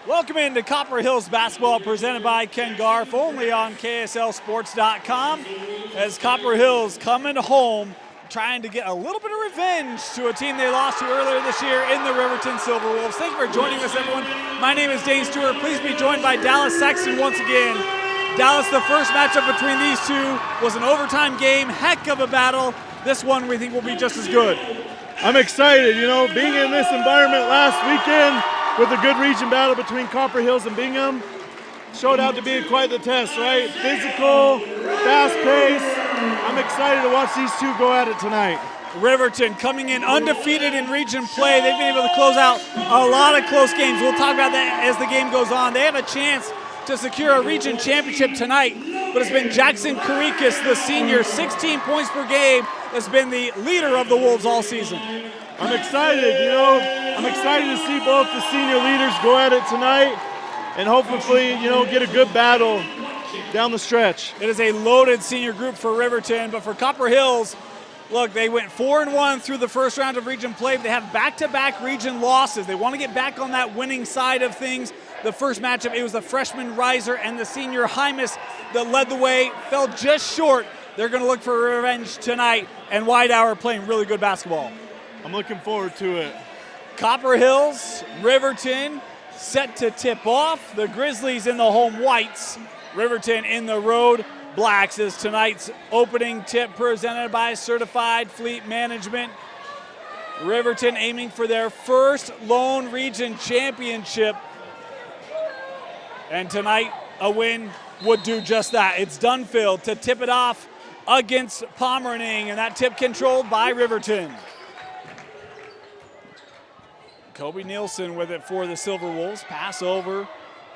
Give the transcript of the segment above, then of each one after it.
Welcome into Copper Hills basketball presented by Ken Garf, only on KSLSports.com, as Copper Hills coming home trying to get a little bit of revenge to a team they lost to earlier this year in the Riverton Silver Wolves. Thank you for joining us, everyone. My name is Dane Stewart. Please be joined by Dallas Sexton once again. Dallas, the first matchup between these two was an overtime game. Heck of a battle. This one we think will be just as good. I'm excited, being in this environment last weekend with a good region battle between Copper Hills and Bingham showed out to be quite the test, right? Physical, fast pace. I'm excited to watch these two go at it tonight. Riverton coming in undefeated in region play. They've been able to close out a lot of close games. We'll talk about that as the game goes on. They have a chance to secure a region championship tonight, but it's been Jackson Karikas, the senior, 16 points per game, has been the leader of the Wolves all season. I'm excited, I'm excited to see both the senior leaders go at it tonight and hopefully, get a good battle down the stretch. It is a loaded senior group for Riverton, but for Copper Hills, look, they went 4-1 through the first round of region play, but they have back-to-back region losses. They want to get back on that winning side of things. The first matchup, it was the freshman Riser and the senior Hymus that led the way, fell just short. They're going to look for revenge tonight, and Whitehour playing really good basketball. I'm looking forward to it. Copper Hills, Riverton, set to tip off. The Grizzlies in the home whites. Riverton in the road blacks is tonight's opening tip presented by Certified Fleet Management. Riverton aiming for their first lone region championship. And tonight, a win would do just that. It's Dunfield to tip it off against Pomeranian, and that tip controlled by Riverton. Kobe Nielsen with it for the Silver Wolves. Pass over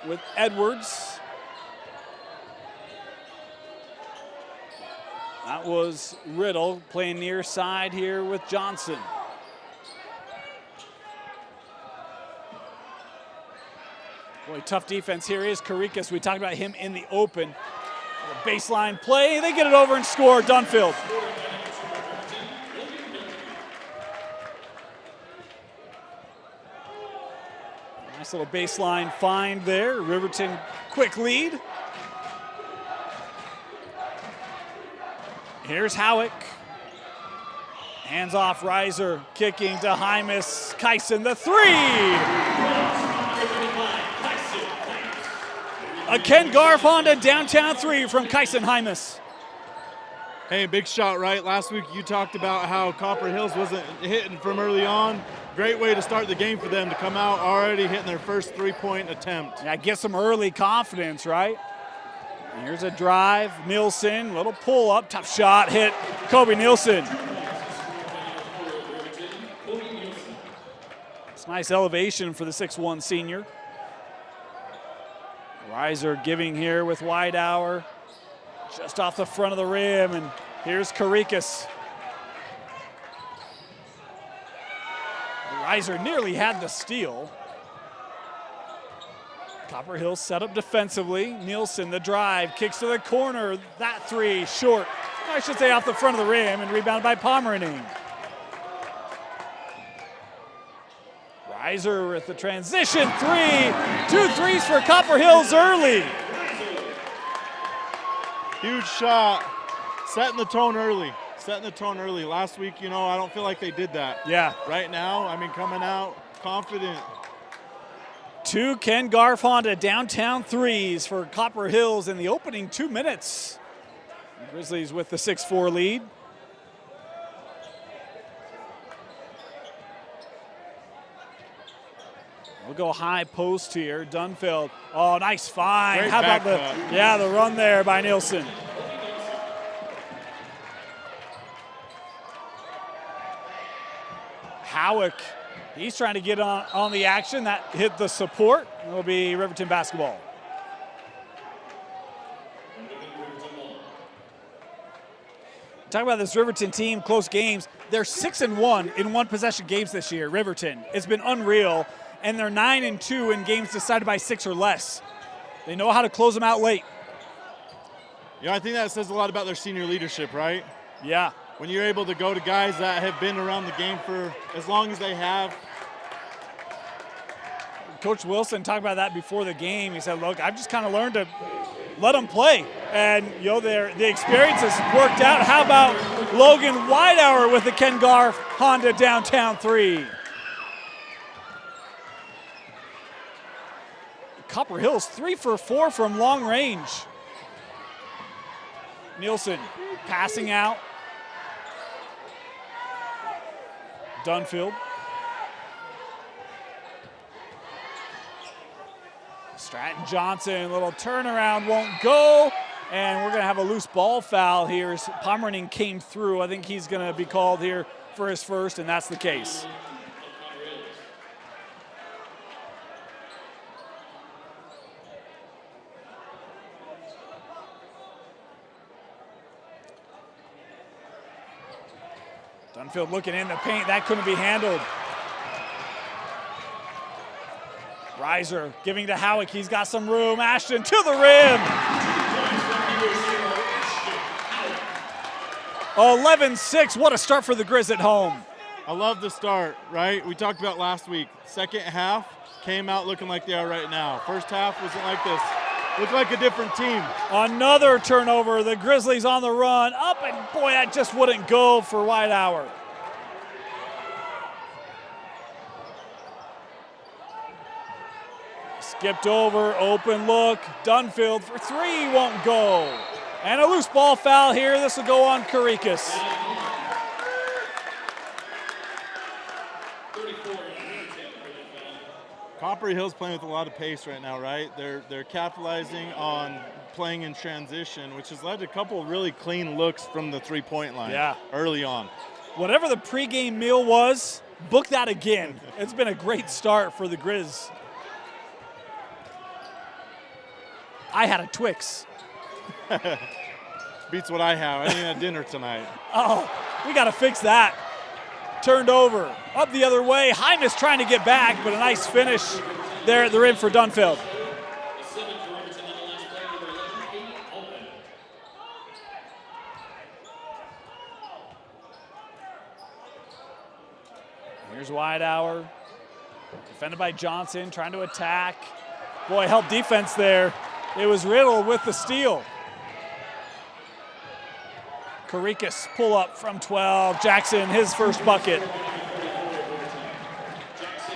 with Edwards. That was Riddle playing near side here with Johnson. Boy, tough defense here is Karikas. We talked about him in the open. The baseline play, they get it over and score, Dunfield. Nice little baseline find there. Riverton, quick lead. Here's Howick. Hands off Riser, kicking to Hymus. Kyson, the three. A Ken Garf Honda downtown three from Kyson Hymus. Hey, big shot, right? Last week you talked about how Copper Hills wasn't hitting from early on. Great way to start the game for them to come out already hitting their first three-point attempt. Yeah, get some early confidence, right? Here's a drive, Nielsen, little pull up, tough shot, hit Kobe Nielsen. It's nice elevation for the 6'1 senior. Riser giving here with Whitehour, just off the front of the rim, and here's Karikas. Riser nearly had the steal. Copper Hills set up defensively. Nielsen, the drive, kicks to the corner. That three, short. I should say off the front of the rim, and rebounded by Pomeranian. Riser with the transition three. 2 threes for Copper Hills early. Huge shot. Setting the tone early. Last week, I don't feel like they did that. Yeah. Right now, coming out confident. 2 Ken Garf Honda downtown threes for Copper Hills in the opening 2 minutes. Grizzlies with the 6-4 lead. We'll go high post here. Dunfield. Oh, nice find. Great How about the run there by Nielsen. Howick, he's trying to get on the action. That hit the support. It'll be Riverton basketball. Talk about this Riverton team, close games. They're 6-1 in one possession games this year, Riverton. It's been unreal, and they're 9-2 in games decided by 6 or less. They know how to close them out late. I think that says a lot about their senior leadership, right? Yeah. When you're able to go to guys that have been around the game for as long as they have, Coach Wilson talked about that before the game. He said, look, I've just kind of learned to let them play. And, the experience has worked out. How about Logan Whitehour with the Ken Garf Honda downtown three? Copper Hills 3 for 4 from long range. Nielsen passing out. Dunfield. Stratton Johnson, little turnaround won't go. And we're going to have a loose ball foul here. Pomeranian came through. I think he's going to be called here for his first, and that's the case. Dunfield looking in the paint. That couldn't be handled. Reiser giving to Howick. He's got some room. Ashton to the rim. 11-6. What a start for the Grizz at home. I love the start, right? We talked about last week. Second half came out looking like they are right now. First half wasn't like this. Looked like a different team. Another turnover. The Grizzlies on the run. Up, and boy, that just wouldn't go for Whitehour. Skipped over, open look. Dunfield for three, won't go. And a loose ball foul here. This will go on Karikas. Copper Hill's playing with a lot of pace right now, right? They're capitalizing on playing in transition, which has led to a couple of really clean looks from the three-point line early on. Whatever the pregame meal was, book that again. It's been a great start for the Grizz. I had a Twix. Beats what I have. I didn't have dinner tonight. Oh, we got to fix that. Turned over, up the other way. Hymas trying to get back, but a nice finish there at the rim for Dunfield. Here's Whitehour, defended by Johnson, trying to attack. Boy, help defense there. It was Riddle with the steal. Karikas pull up from 12. Jackson, his first bucket.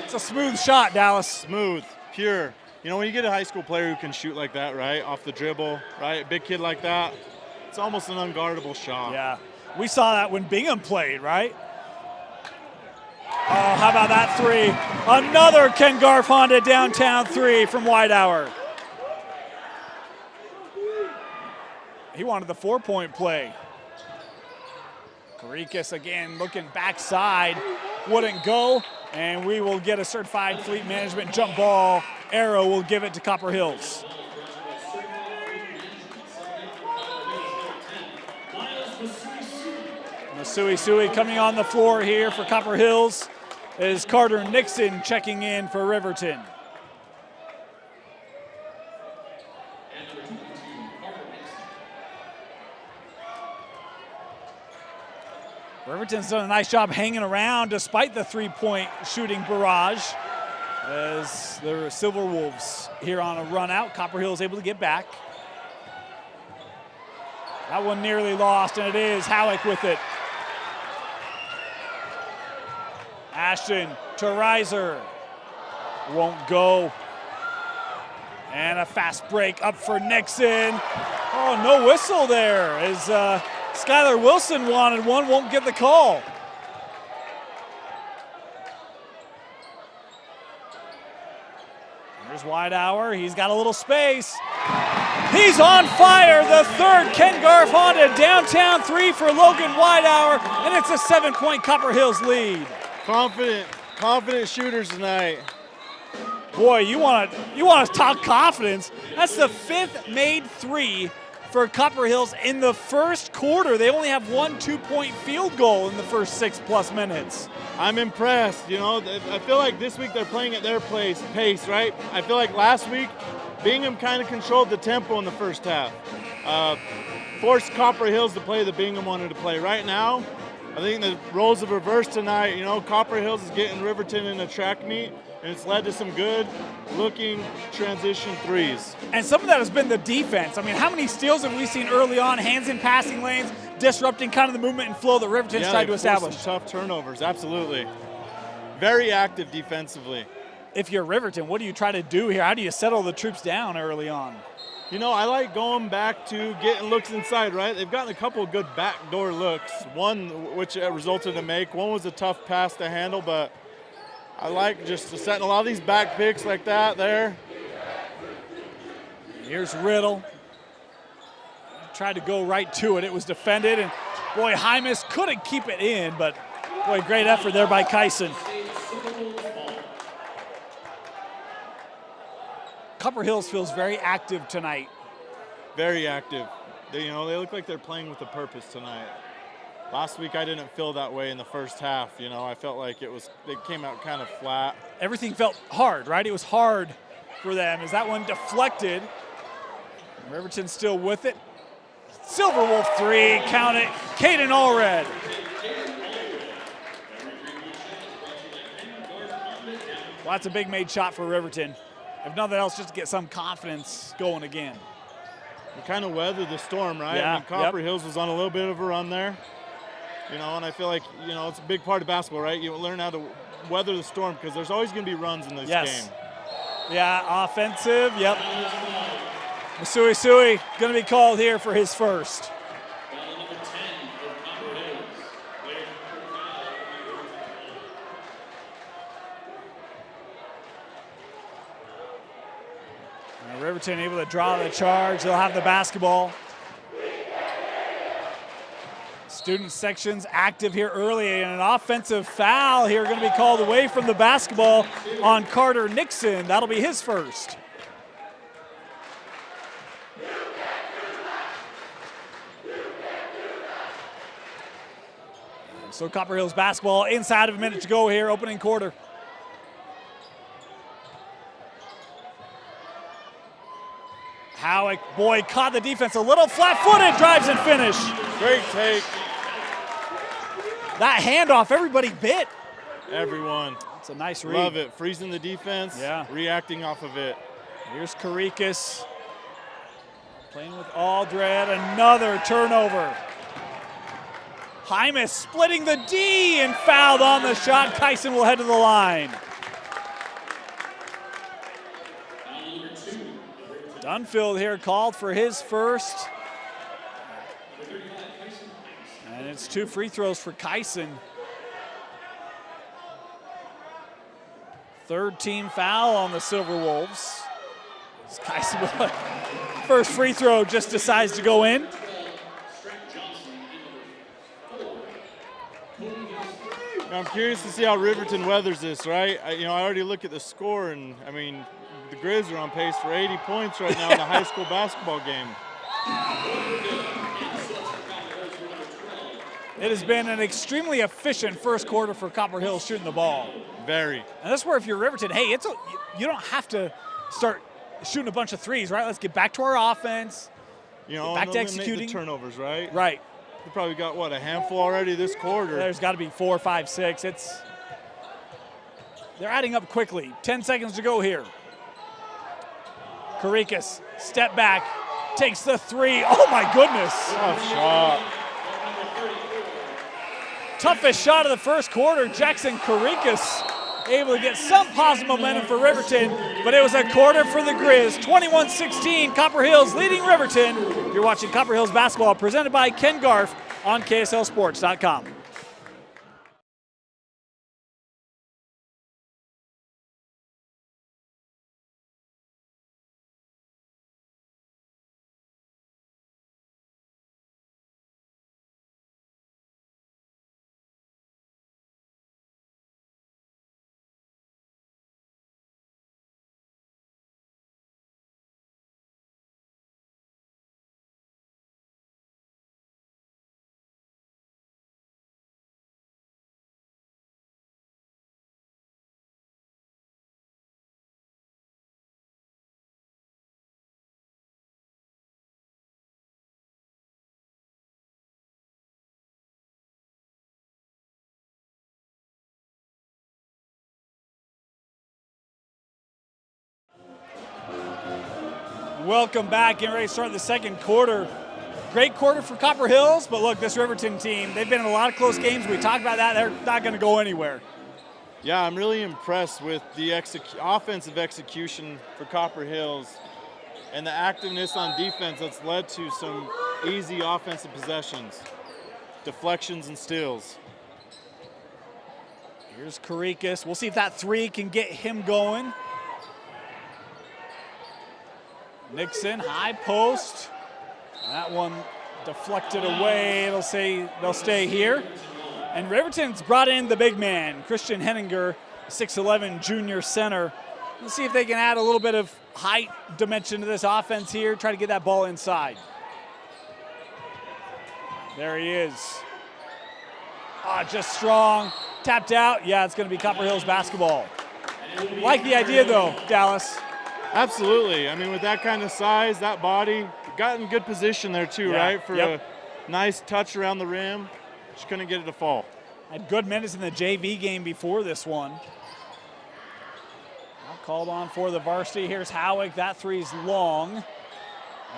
It's a smooth shot, Dallas. Smooth, pure. You know, when you get a high school player who can shoot like that, right, off the dribble, right, a big kid like that, it's almost an unguardable shot. Yeah, we saw that when Bingham played, right? Oh, how about that three? Another Ken Garf Honda downtown three from Whitehour. He wanted the 4-point play. Karikas again looking backside, wouldn't go, and we will get a certified fleet management jump ball. Arrow will give it to Copper Hills. Masui coming on the floor here for Copper Hills is Carter Nixon checking in for Riverton. Riverton's done a nice job hanging around despite the three-point shooting barrage as the Silver Wolves here on a run out. Copper Hill is able to get back. That one nearly lost, and it is Howick with it. Ashton to Reiser. Won't go. And a fast break up for Nixon. Oh, no whistle there as Skylar Wilson wanted one, won't get the call. Here's Whitehour, he's got a little space. He's on fire, the third Ken Garf Honda downtown three for Logan Whitehour, and it's a 7-point Copper Hills lead. Confident shooters tonight. Boy, you want to talk confidence. That's the fifth made three for Copper Hills in the first quarter. They only have one 2-point field goal in the first 6+ minutes. I'm impressed. You know, I feel like this week they're playing at their pace, right? I feel like last week Bingham kind of controlled the tempo in the first half. Forced Copper Hills to play the Bingham wanted to play. Right now, I think the roles have reversed tonight. You know, Copper Hills is getting Riverton in a track meet, and it's led to some good-looking transition threes. And some of that has been the defense. I mean, how many steals have we seen early on, hands in passing lanes, disrupting kind of the movement and flow that Riverton's tried to establish? Some tough turnovers, absolutely. Very active defensively. If you're Riverton, what do you try to do here? How do you settle the troops down early on? You know, I like going back to getting looks inside, right? They've gotten a couple of good backdoor looks. One which resulted in a make. One was a tough pass to handle, but I like just setting a lot of these back picks like that there. Here's Riddle. Tried to go right to it. It was defended, and boy, Hymas couldn't keep it in, but boy, great effort there by Kyson. Copper Hills feels very active tonight. Very active. They look like they're playing with a purpose tonight. Last week I didn't feel that way in the first half. You know, I felt like they came out kind of flat. Everything felt hard, right? It was hard for them as that one deflected. Riverton still with it. Silverwolf three, count it. Caden Allred. Well, that's a big made shot for Riverton. If nothing else, just to get some confidence going again. We kind of weathered the storm, right? Yeah, I mean, Copper Hills was on a little bit of a run there. You know, and I feel like, you know, it's a big part of basketball, right? You learn how to weather the storm because there's always going to be runs in this game. Yeah, offensive, yep. Masui Sui going to be called here for his first. Riverton able to draw the charge. They'll have the basketball. Student sections active here early, and an offensive foul here going to be called away from the basketball on Carter Nixon. That'll be his first. So Copper Hills basketball inside of a minute to go here, opening quarter. Howick, boy, caught the defense a little flat-footed, drives and finish. Great take. That handoff, everybody bit. Everyone. It's a nice read. Love it. Freezing the defense, reacting off of it. Here's Karikas. Playing with Aldred, another turnover. Hymas splitting the D and fouled on the shot. Kyson will head to the line. Dunfield here called for his first. And it's 2 free throws for Kyson. Third team foul on the Silverwolves. Kyson, first free throw just decides to go in. I'm curious to see how Riverton weathers this, right? I already look at the score, and I mean, the Grizz are on pace for 80 points right now in a high school basketball game. It has been an extremely efficient first quarter for Copper Hills shooting the ball. Very. And that's where if you're Riverton, hey, you don't have to start shooting a bunch of threes, right? Let's get back to our offense. You know, back to executing. The turnovers, right? Right. We probably got, what, a handful already this quarter. There's got to be 4, 5, 6. They're adding up quickly. 10 seconds to go here. Karikas, step back, takes the three. Oh my goodness. Tough shot. Toughest shot of the first quarter. Jackson Karikas able to get some positive momentum for Riverton, but it was a quarter for the Grizz. 21-16, Copper Hills leading Riverton. You're watching Copper Hills basketball presented by Ken Garf on KSLSports.com. Welcome back. Getting ready to start the second quarter. Great quarter for Copper Hills, but look, this Riverton team, they've been in a lot of close games. We talked about that. They're not going to go anywhere. Yeah, I'm really impressed with the offensive execution for Copper Hills and the activeness on defense that's led to some easy offensive possessions, deflections and steals. Here's Karikas. We'll see if that three can get him going. Nixon, high post. That one deflected away. They'll stay here. And Riverton's brought in the big man, Christian Henninger, 6'11" junior center. Let's see if they can add a little bit of height dimension to this offense here. Try to get that ball inside. There he is. Just strong. Tapped out. Yeah, it's going to be Copper Hills basketball. Like the idea, though, Dallas. Absolutely. I mean, with that kind of size, that body, got in good position there too, right? For a nice touch around the rim. Just couldn't get it to fall. Had good minutes in the JV game before this one. Now called on for the varsity. Here's Howick. That three's long.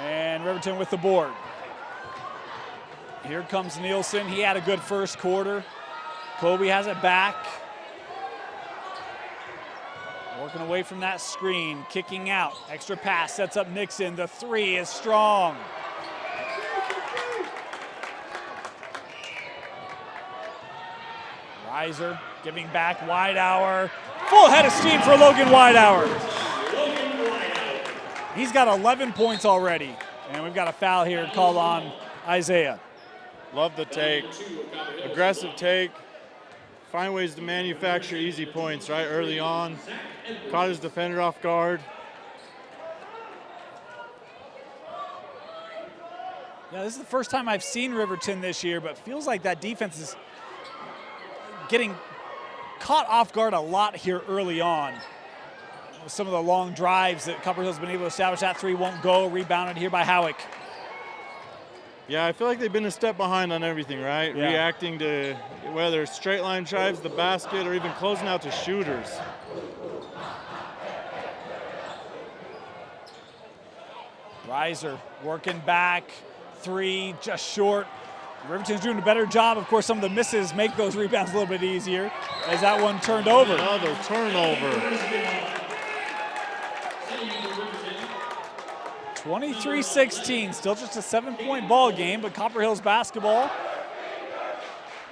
And Riverton with the board. Here comes Nielsen. He had a good first quarter. Kobe has it back. Working away from that screen, kicking out. Extra pass, sets up Nixon. The three is strong. Reiser giving back Widehour. Full head of steam for Logan Widehour. He's got 11 points already. And we've got a foul here called on Isaiah. Love the take. Aggressive take. Find ways to manufacture easy points, right, early on. Caught his defender off guard. Yeah, this is the first time I've seen Riverton this year, but feels like that defense is getting caught off guard a lot here early on. With some of the long drives that Copper Hills has been able to establish. That three won't go. Rebounded here by Howick. Yeah, I feel like they've been a step behind on everything, right? Yeah. Reacting to whether it's straight line drives, the basket, or even closing out to shooters. Reiser working back. Three just short. Riverton's doing a better job. Of course, some of the misses make those rebounds a little bit easier as that one turned over. Another turnover. 23-16, still just a 7-point ball game, but Copper Hills basketball.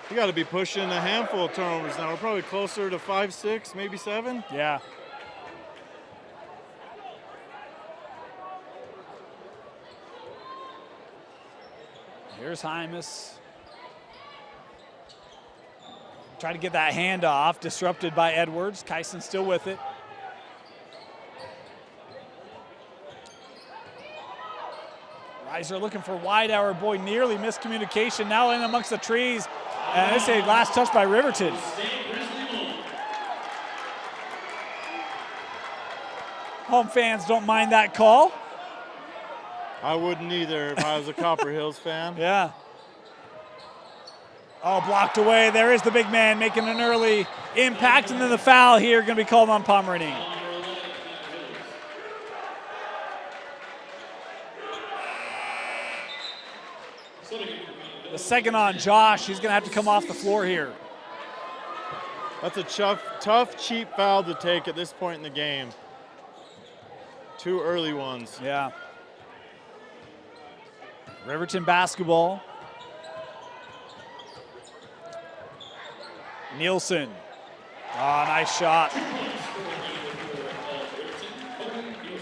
You got to be pushing a handful of turnovers now. We're probably closer to 5, 6, maybe 7. Yeah. Here's Hymas. Try to get that hand off, disrupted by Edwards. Kyson still with it. Reiser looking for Widehour. Boy, nearly miscommunication. Now in amongst the trees. And this is a last touch by Riverton. Home fans don't mind that call. I wouldn't either if I was a Copper Hills fan. Yeah. Oh, blocked away. There is the big man making an early impact, and then the foul here going to be called on Pomerantine. The second on Josh. He's going to have to come off the floor here. That's a tough, cheap foul to take at this point in the game. 2 early ones. Yeah. Riverton basketball. Nielsen. Nice shot. I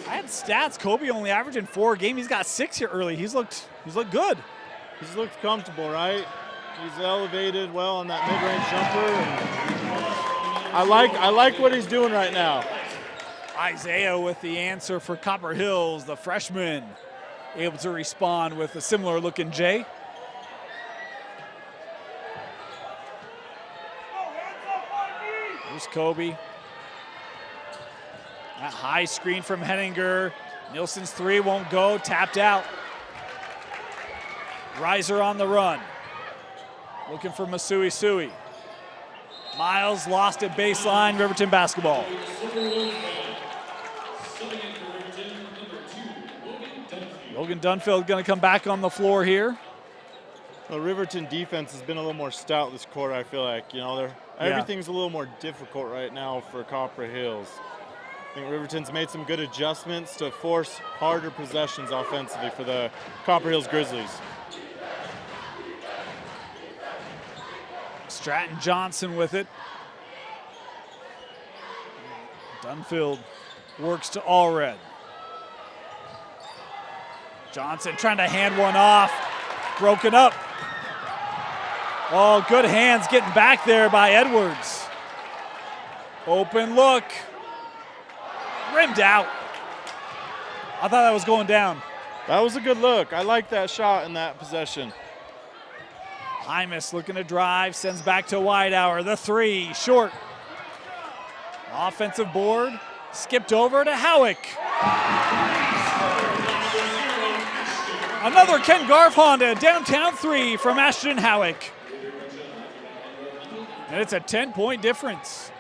had stats. Kobe only averaging 4 a game. He's got 6 here early. He's looked good. He's looked comfortable, right? He's elevated well on that mid-range jumper. I like what he's doing right now. Isaiah with the answer for Copper Hills, the freshman, able to respond with a similar looking J. Here's Kobe. That high screen from Henninger. Nielsen's 3 won't go, tapped out. Reiser on the run. Looking for Masui Sui. Miles lost at baseline, Riverton basketball. Logan Dunfield going to come back on the floor here. The Riverton defense has been a little more stout this quarter, I feel like. Everything's a little more difficult right now for Copper Hills. I think Riverton's made some good adjustments to force harder possessions offensively for the Copper Hills Grizzlies. Stratton Johnson with it. Dunfield works to Allred. Johnson trying to hand one off. Broken up. Oh, good hands getting back there by Edwards. Open look. Rimmed out. I thought that was going down. That was a good look. I like that shot in that possession. Hymas looking to drive, sends back to Widehour. The three, short. Offensive board, skipped over to Howick. Another Ken Garf Honda downtown three from Ashton Howick. And it's a 10-point difference.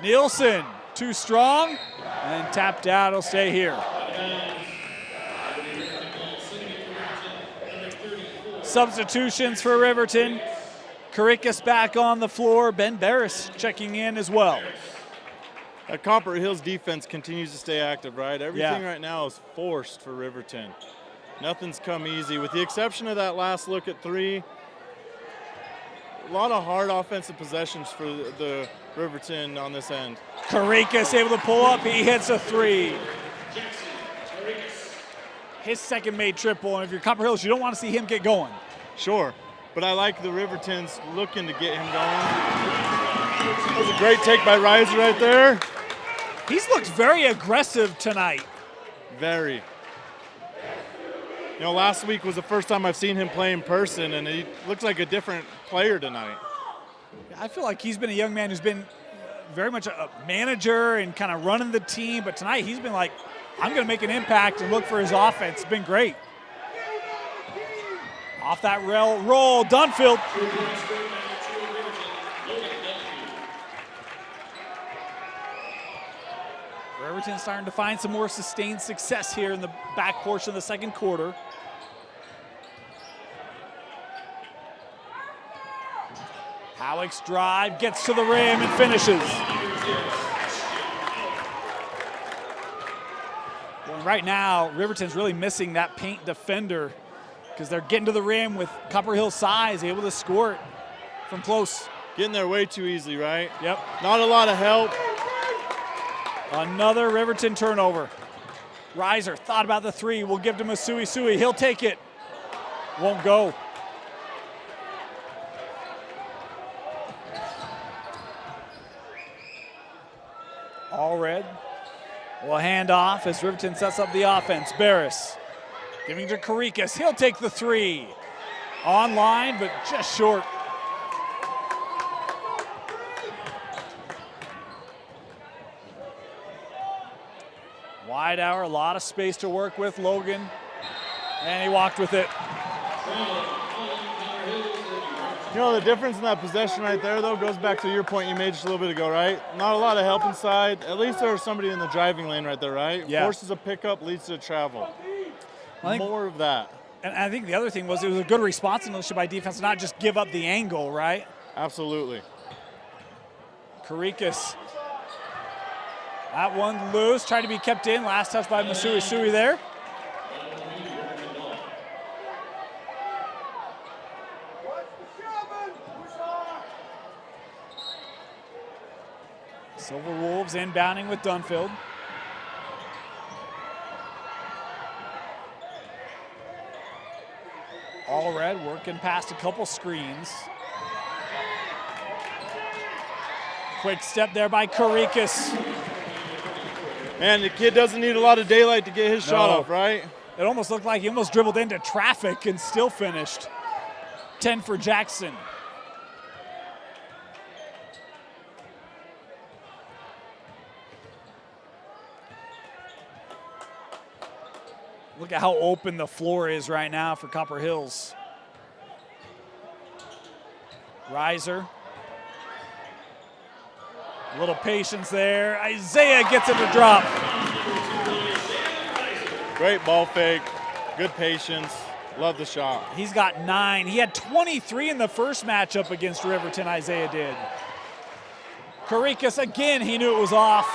Nielsen, too strong, and tapped out, he'll stay here. Substitutions for Riverton. Karikas back on the floor. Ben Barris checking in as well. That Copper Hills defense continues to stay active, right? Everything right now is forced for Riverton. Nothing's come easy, with the exception of that last look at three. A lot of hard offensive possessions for the Riverton on this end. Karikas able to pull up, he hits a three. His second made triple, and if you're Copper Hills, you don't want to see him get going. Sure, but I like the Rivertons looking to get him going. That was a great take by Reiser right there. He's looked very aggressive tonight. Very. Last week was the first time I've seen him play in person, and he looks like a different player tonight. I feel like he's been a young man who's been very much a manager and kind of running the team, but tonight he's been like, I'm going to make an impact and look for his offense. It's been great. Off that roll, Dunfield. Riverton starting to find some more sustained success here in the back portion of the second quarter. Howick's drive, gets to the rim and finishes. Well, right now, Riverton's really missing that paint defender because they're getting to the rim with Copper Hill's size, able to score it from close. Getting there way too easily, right? Yep. Not a lot of help. Another Riverton turnover. Reiser thought about the three. We'll give to Masui. He'll take it. Won't go. Allred will hand off as Riverton sets up the offense. Barris giving to Karikas. He'll take the three. Online, but just short. Widehour, a lot of space to work with. Logan, and he walked with it. The difference in that possession right there, though, goes back to your point you made just a little bit ago, right? Not a lot of help inside. At least there was somebody in the driving lane right there, right? Yeah. Forces a pickup, leads to travel. More of that. And I think the other thing was it was a good responsiveness by defense, not just give up the angle, right? Absolutely. Karikas. That one loose, tried to be kept in. Last touch by Masui there. Silver Wolves inbounding with Dunfield. Allred working past a couple screens. Quick step there by Karikas. Man, the kid doesn't need a lot of daylight to get his shot off, right? It almost looked like he almost dribbled into traffic and still finished. 10 for Jackson. Look at how open the floor is right now for Copper Hills. Reiser. A little patience there. Isaiah gets it to drop. Great ball fake, good patience, love the shot. He's got 9. He had 23 in the first matchup against Riverton, Isaiah did. Karikas again, he knew it was off.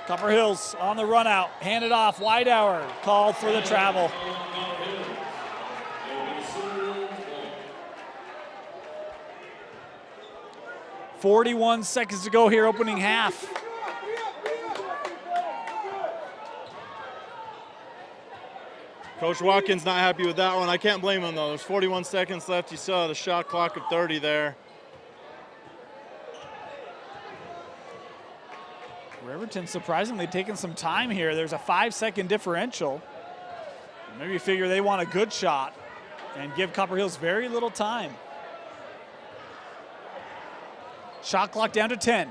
Copper Hills on the run out, handed off, Whitehour called for the travel. .41 seconds to go here, opening half. Coach Watkins not happy with that one. I can't blame him though. There's 41 seconds left. You saw the shot clock of 30 there. Riverton surprisingly taking some time here. There's a 5-second differential. Maybe you figure they want a good shot and give Copper Hills very little time. Shot clock down to 10.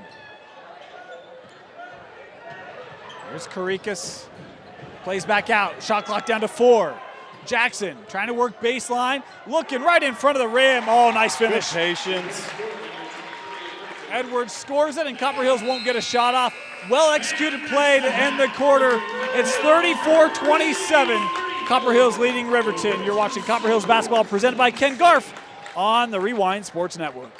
There's Karikas. Plays back out. Shot clock down to 4. Jackson trying to work baseline. Looking right in front of the rim. Oh, nice finish. Good patience. Edwards scores it, and Copper Hills won't get a shot off. Well-executed play to end the quarter. It's 34-27. Copper Hills leading Riverton. You're watching Copper Hills basketball presented by Ken Garf on the Rewind Sports Network.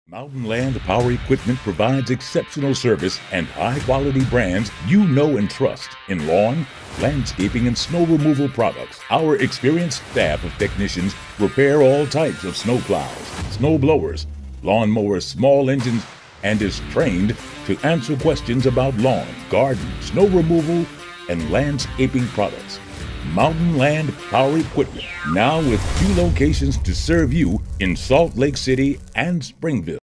Mountain Land Power Equipment provides exceptional service and high-quality brands you know and trust in lawn, landscaping, and snow removal products. Our experienced staff of technicians repair all types of snow plows, snow blowers, lawn mowers, small engines, and is trained to answer questions about lawn, garden, snow removal, and landscaping products. Mountain Land Power Equipment, now with 2 locations to serve you in Salt Lake City and Springville.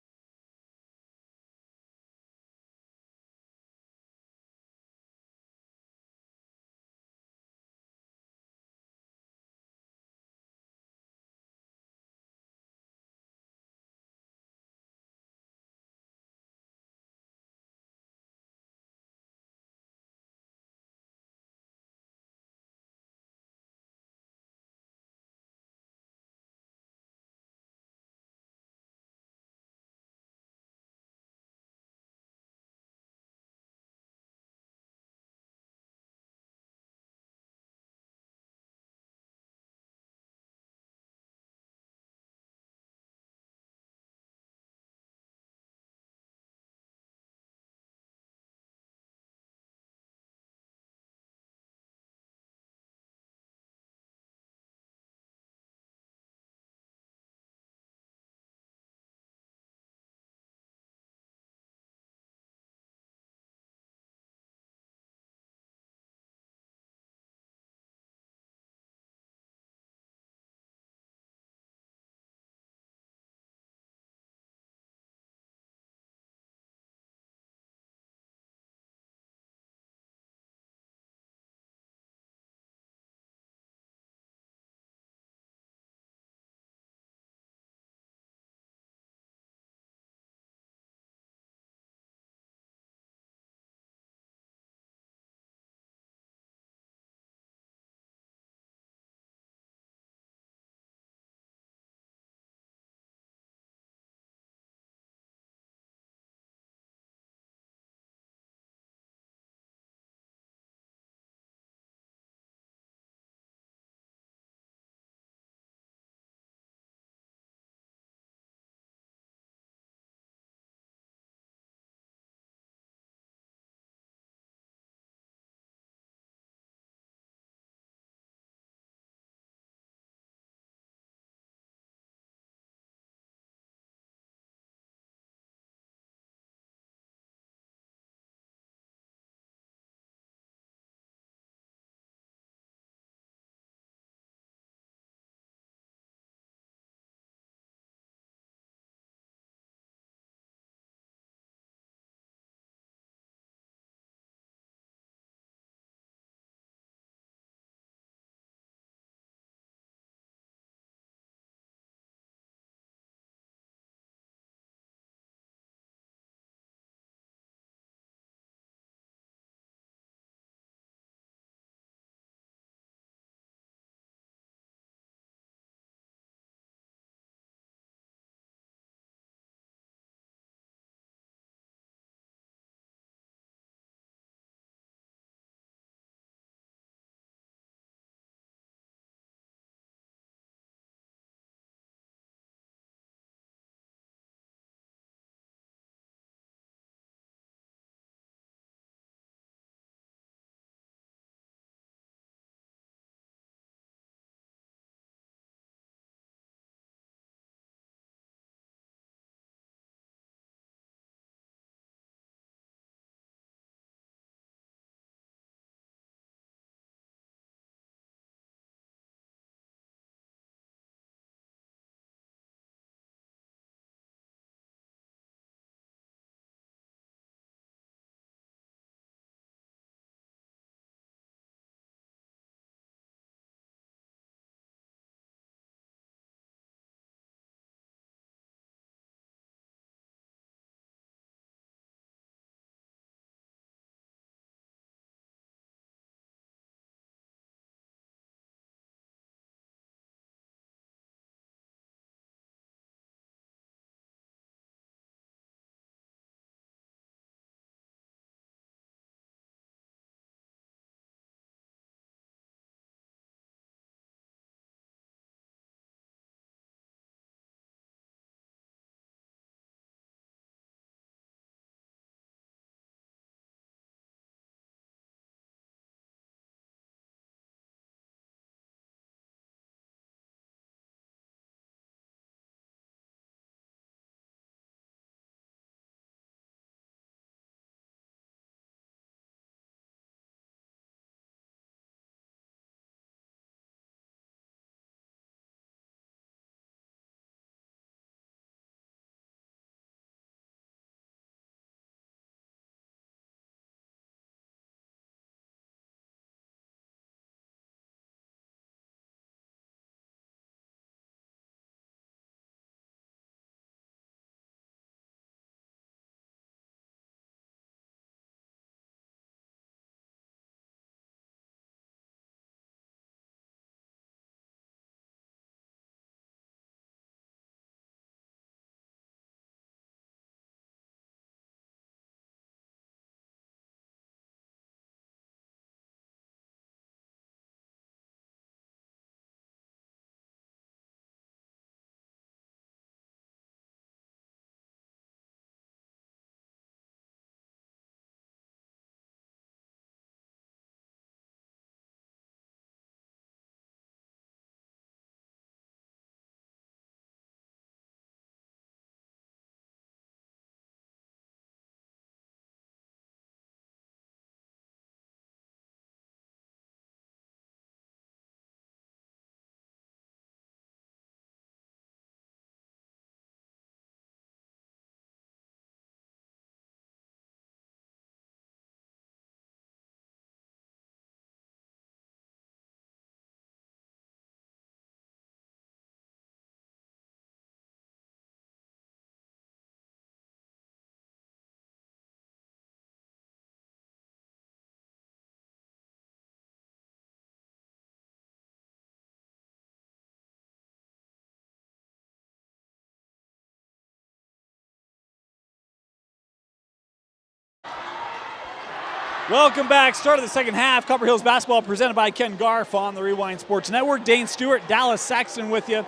Welcome back. Start of the second half. Copper Hills basketball presented by Ken Garf on the Rewind Sports Network. Dane Stewart, Dallas Saxton with you.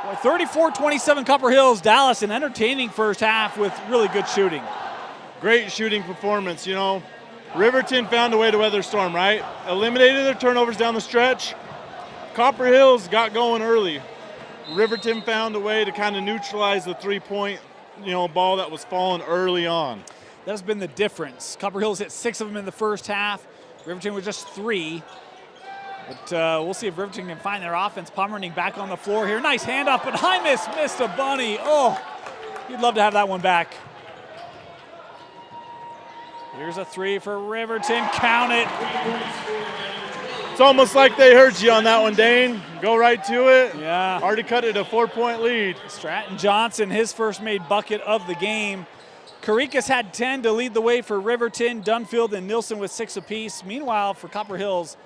34-27 Copper Hills. Dallas, an entertaining first half with really good shooting. Great shooting performance. You know, Riverton found a way to weather the storm, right? Eliminated their turnovers down the stretch. Copper Hills got going early. Riverton found a way to kind of neutralize the three-point, ball that was falling early on. That's been the difference. Copper Hills hit 6 of them in the first half. Riverton with just 3. But we'll see if Riverton can find their offense. Pomerantine back on the floor here. Nice handoff, but Hymas missed a bunny. Oh, you'd love to have that one back. Here's a 3 for Riverton. Count it. It's almost like they heard you on that one, Dane. Go right to it. Yeah. Already cut it a 4-point lead. Stratton Johnson, his first made bucket of the game. Carikas had 10 to lead the way for Riverton. Dunfield and Nilsson with 6 apiece. Meanwhile, for Copper Hills,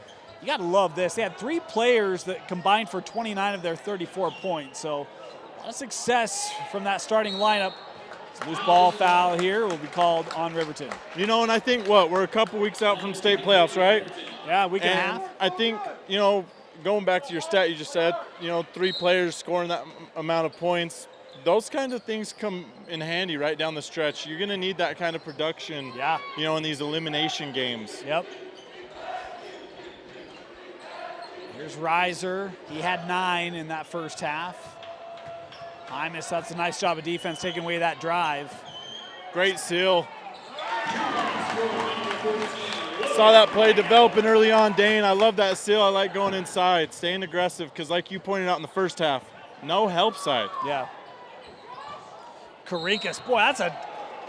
you got to love this. They had 3 players that combined for 29 of their 34 points. So a lot of success from that starting lineup. Loose ball foul here will be called on Riverton. And I think, we're a couple weeks out from state playoffs, right? Yeah, week and a half. I think, going back to your stat you just said, 3 players scoring that amount of points, those kinds of things come in handy right down the stretch. You're going to need that kind of production, in these elimination games. Yep. Here's Reiser. He had 9 in that first half. Hymas, that's a nice job of defense taking away that drive. Great seal. Saw that play developing early on, Dane. I love that seal. I like going inside, staying aggressive, because like you pointed out in the first half, no help side. Yeah. Carikas, boy, I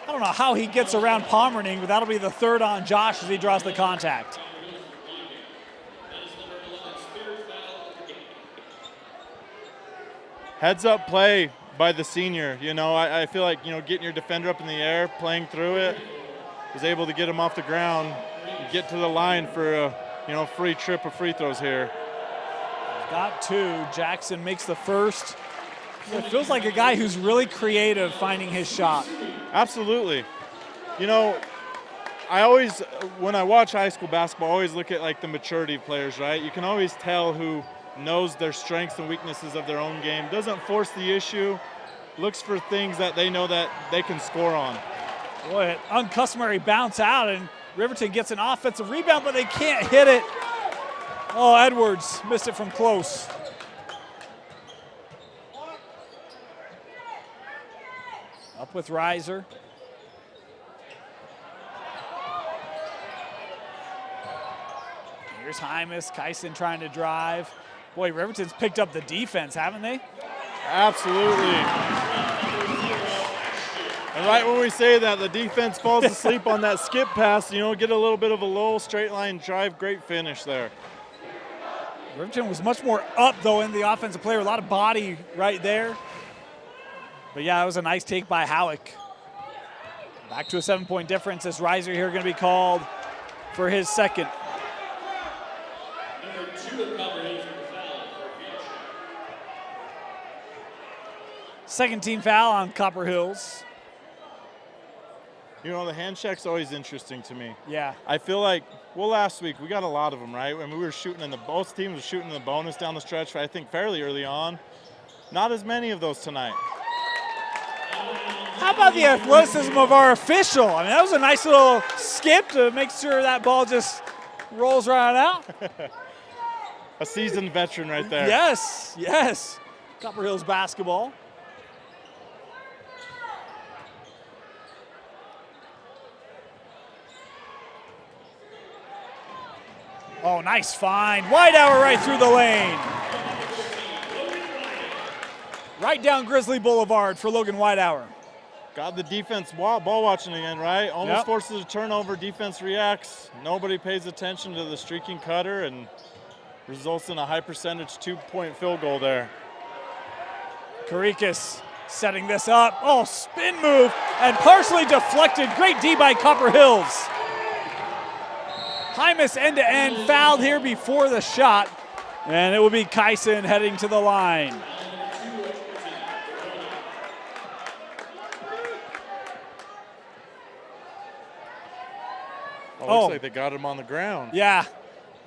don't know how he gets around Pomerantine, but that'll be the 3rd on Josh as he draws the contact. Heads up play by the senior. I feel like, getting your defender up in the air, playing through it, was able to get him off the ground, get to the line for a, free trip of free throws here. Got 2. Jackson makes the first. It feels like a guy who's really creative finding his shot. Absolutely. I always, when I watch high school basketball, I always look at like the maturity of players, right? You can always tell who knows their strengths and weaknesses of their own game, doesn't force the issue, looks for things that they know that they can score on. Boy, an uncustomary bounce out, and Riverton gets an offensive rebound, but they can't hit it. Oh, Edwards missed it from close. Up with Reiser. Here's Hymas, Kyson trying to drive. Boy, Riverton's picked up the defense, haven't they? Absolutely. And right when we say that, the defense falls asleep on that skip pass, get a little bit of a low straight line drive, great finish there. Riverton was much more up, though, in the offensive player. A lot of body right there. But, yeah, it was a nice take by Howick. Back to a 7-point difference as Reiser here going to be called for his second. Second team foul on Copper Hills. The hand check's always interesting to me. Yeah. I feel like, last week we got a lot of them, right? When we were shooting both teams were shooting the bonus down the stretch, I think fairly early on. Not as many of those tonight. How about the athleticism of our official? I mean, that was a nice little skip to make sure that ball just rolls right out. A seasoned veteran right there. Yes. Copper Hills basketball. Oh, nice find. Whitehour right through the lane. Right down Grizzly Boulevard for Logan Whitehour. Got the defense ball watching again, right? Almost forces a turnover. Defense reacts. Nobody pays attention to the streaking cutter and results in a high percentage 2-point field goal there. Carikas setting this up. Oh, spin move and partially deflected. Great D by Copper Hills. Hymas end-to-end fouled here before the shot, and it will be Kyson heading to the line. Oh, looks like they got him on the ground. Yeah.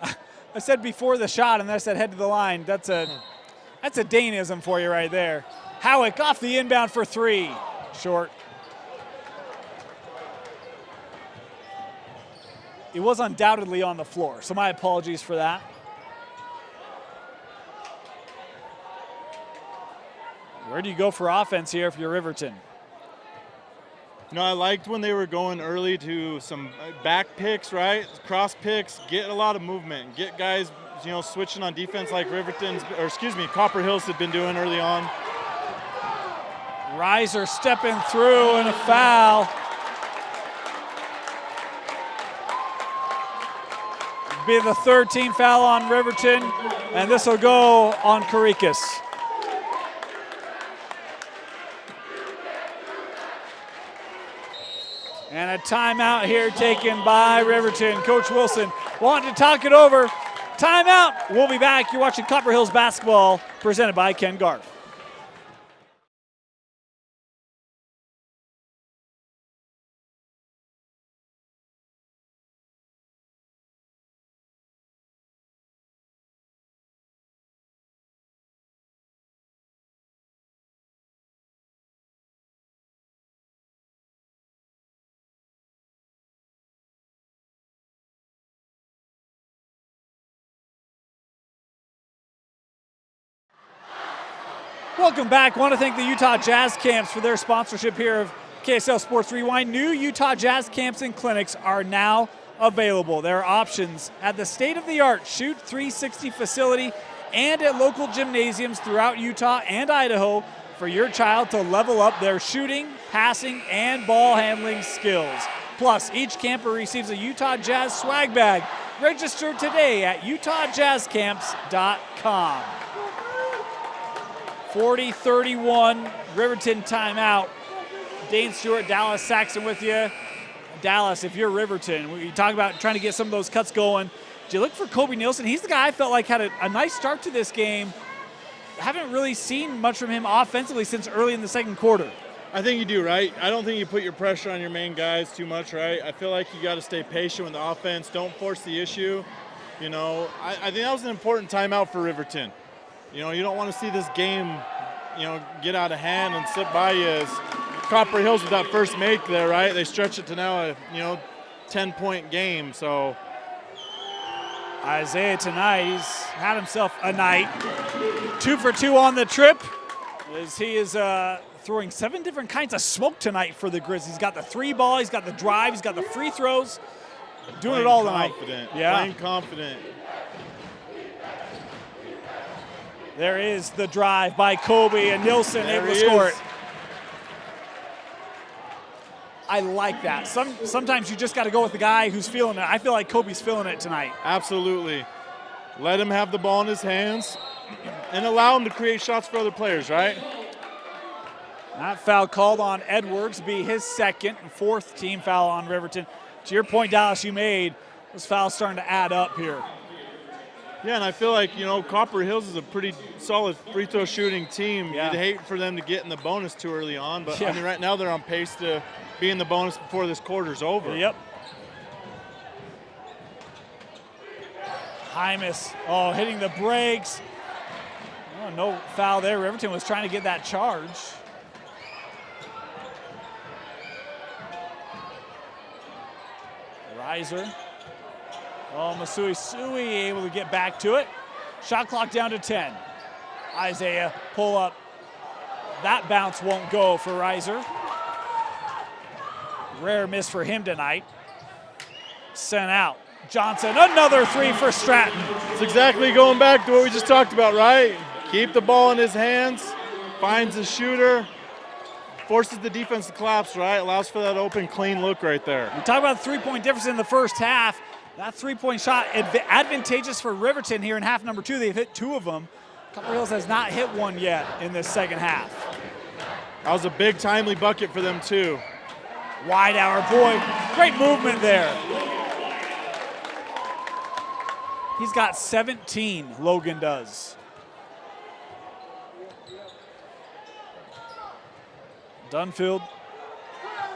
I said before the shot, and then I said head to the line. That's a Danism for you right there. Howick off the inbound for 3. Short. It was undoubtedly on the floor, so my apologies for that. Where do you go for offense here if you're Riverton? I liked when they were going early to some back picks, right? Cross picks, get a lot of movement, get guys, switching on defense like Copper Hills had been doing early on. Reiser stepping through and a foul. Be the 3rd team foul on Riverton, and this will go on Karikas. And a timeout here taken by Riverton. Coach Wilson wanting to talk it over. Timeout. We'll be back. You're watching Copper Hills basketball presented by Ken Garf. Welcome back. Want to thank the Utah Jazz Camps for their sponsorship here of KSL Sports Rewind. New Utah Jazz Camps and clinics are now available. There are options at the state-of-the-art Shoot 360 facility and at local gymnasiums throughout Utah and Idaho for your child to level up their shooting, passing, and ball handling skills. Plus, each camper receives a Utah Jazz swag bag. Register today at utahjazzcamps.com. 40-31, Riverton timeout. Dane Stewart, Dallas Saxon with you. Dallas, if you're Riverton, we talk about trying to get some of those cuts going. Did you look for Kobe Nielsen? He's the guy I felt like had a nice start to this game. Haven't really seen much from him offensively since early in the second quarter. I think you do, right? I don't think you put your pressure on your main guys too much, right? I feel like you got to stay patient with the offense. Don't force the issue. I think that was an important timeout for Riverton. You don't want to see this game, get out of hand and slip by you as Copper Hills with that first make there, right? They stretch it to now a, 10-point game, so. Isaiah tonight, he's had himself a night. 2 for 2 on the trip as he is throwing 7 different kinds of smoke tonight for the Grizzlies. He's got the 3-ball, he's got the drive, he's got the free throws. Doing it all tonight. Yeah. Playing confident. There is the drive by Kobe, and Nielsen able to score it. I like that. Sometimes you just got to go with the guy who's feeling it. I feel like Kobe's feeling it tonight. Absolutely. Let him have the ball in his hands and allow him to create shots for other players, right? That foul called on Edwards, be his 2nd and 4th team foul on Riverton. To your point, Dallas, you made, those fouls starting to add up here. Yeah, and I feel like, Copper Hills is a pretty solid free throw shooting team. Yeah. You'd hate for them to get in the bonus too early on, but I mean, right now they're on pace to be in the bonus before this quarter's over. Yep. Hymas, hitting the brakes. Oh, no foul there. Riverton was trying to get that charge. Reiser. Masui Sui able to get back to it. Shot clock down to 10. Isaiah pull up. That bounce won't go for Reiser. Rare miss for him tonight. Sent out. Johnson, another 3 for Stratton. It's exactly going back to what we just talked about, right? Keep the ball in his hands, finds a shooter, forces the defense to collapse, right? Allows for that open, clean look right there. We talk about the 3-point difference in the first half. That 3-point shot advantageous for Riverton here in half number 2. They've hit 2 of them. Copper Hills has not hit one yet in this second half. That was a big timely bucket for them too. Wide hour, boy, great movement there. He's got 17, Logan does. Dunfield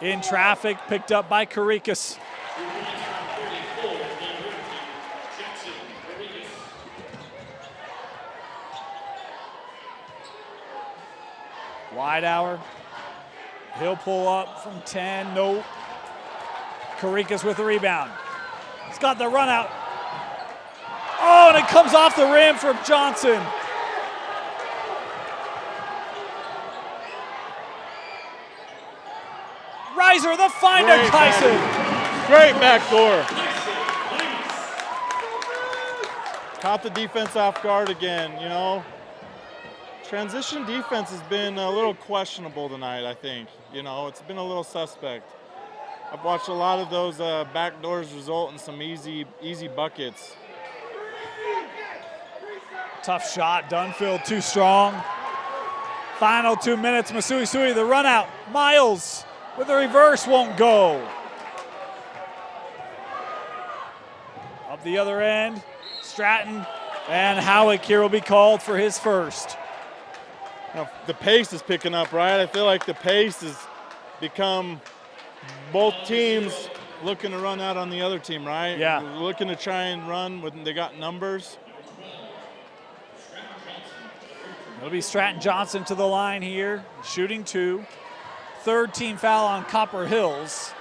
in traffic, picked up by Karikas. Widehour. He'll pull up from 10. Nope. Karikas with the rebound. He's got the run out. Oh, and it comes off the rim from Johnson. Reiser, the find of Kyson. Great backdoor. Caught the defense off guard again, you know. Transition defense has been a little questionable tonight, I think. You know, it's been a little suspect. I've watched a lot of those backdoors result in some easy buckets. Tough shot, Dunfield too strong. Final 2 minutes, Masui the run out. Miles with the reverse won't go. Up the other end, Stratton, and Howick here will be called for his first. Now, the pace is picking up, right? I feel like the pace has become both teams looking to run out on the other team, right? Yeah. Looking to try and run when they got numbers. It'll be Stratton Johnson to the line here, shooting 2. Third team foul on Copper Hills.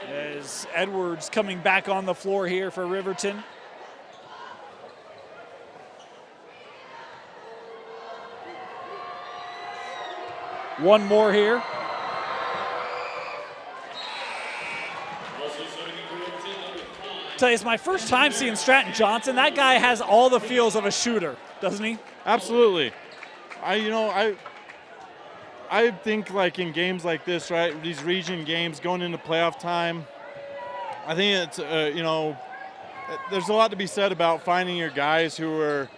As Edwards coming back on the floor here for Riverton. One more here. Tell you, it's my first time seeing Stratton Johnson. That guy has all the feels of a shooter, doesn't he? Absolutely. I think like in games like this, right, these region games going into playoff time, I think it's, there's a lot to be said about finding your guys who are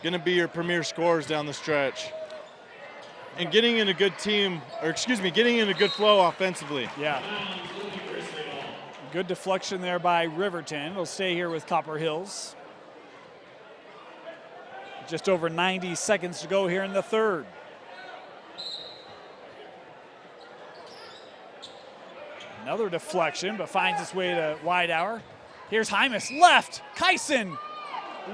going to be your premier scorers down the stretch and getting in a good getting in a good flow offensively. Yeah. Good deflection there by Riverton. It'll stay here with Copper Hills. Just over 90 seconds to go here in the third. Another deflection, but finds its way to Widehour. Here's Hymas, left. Kyson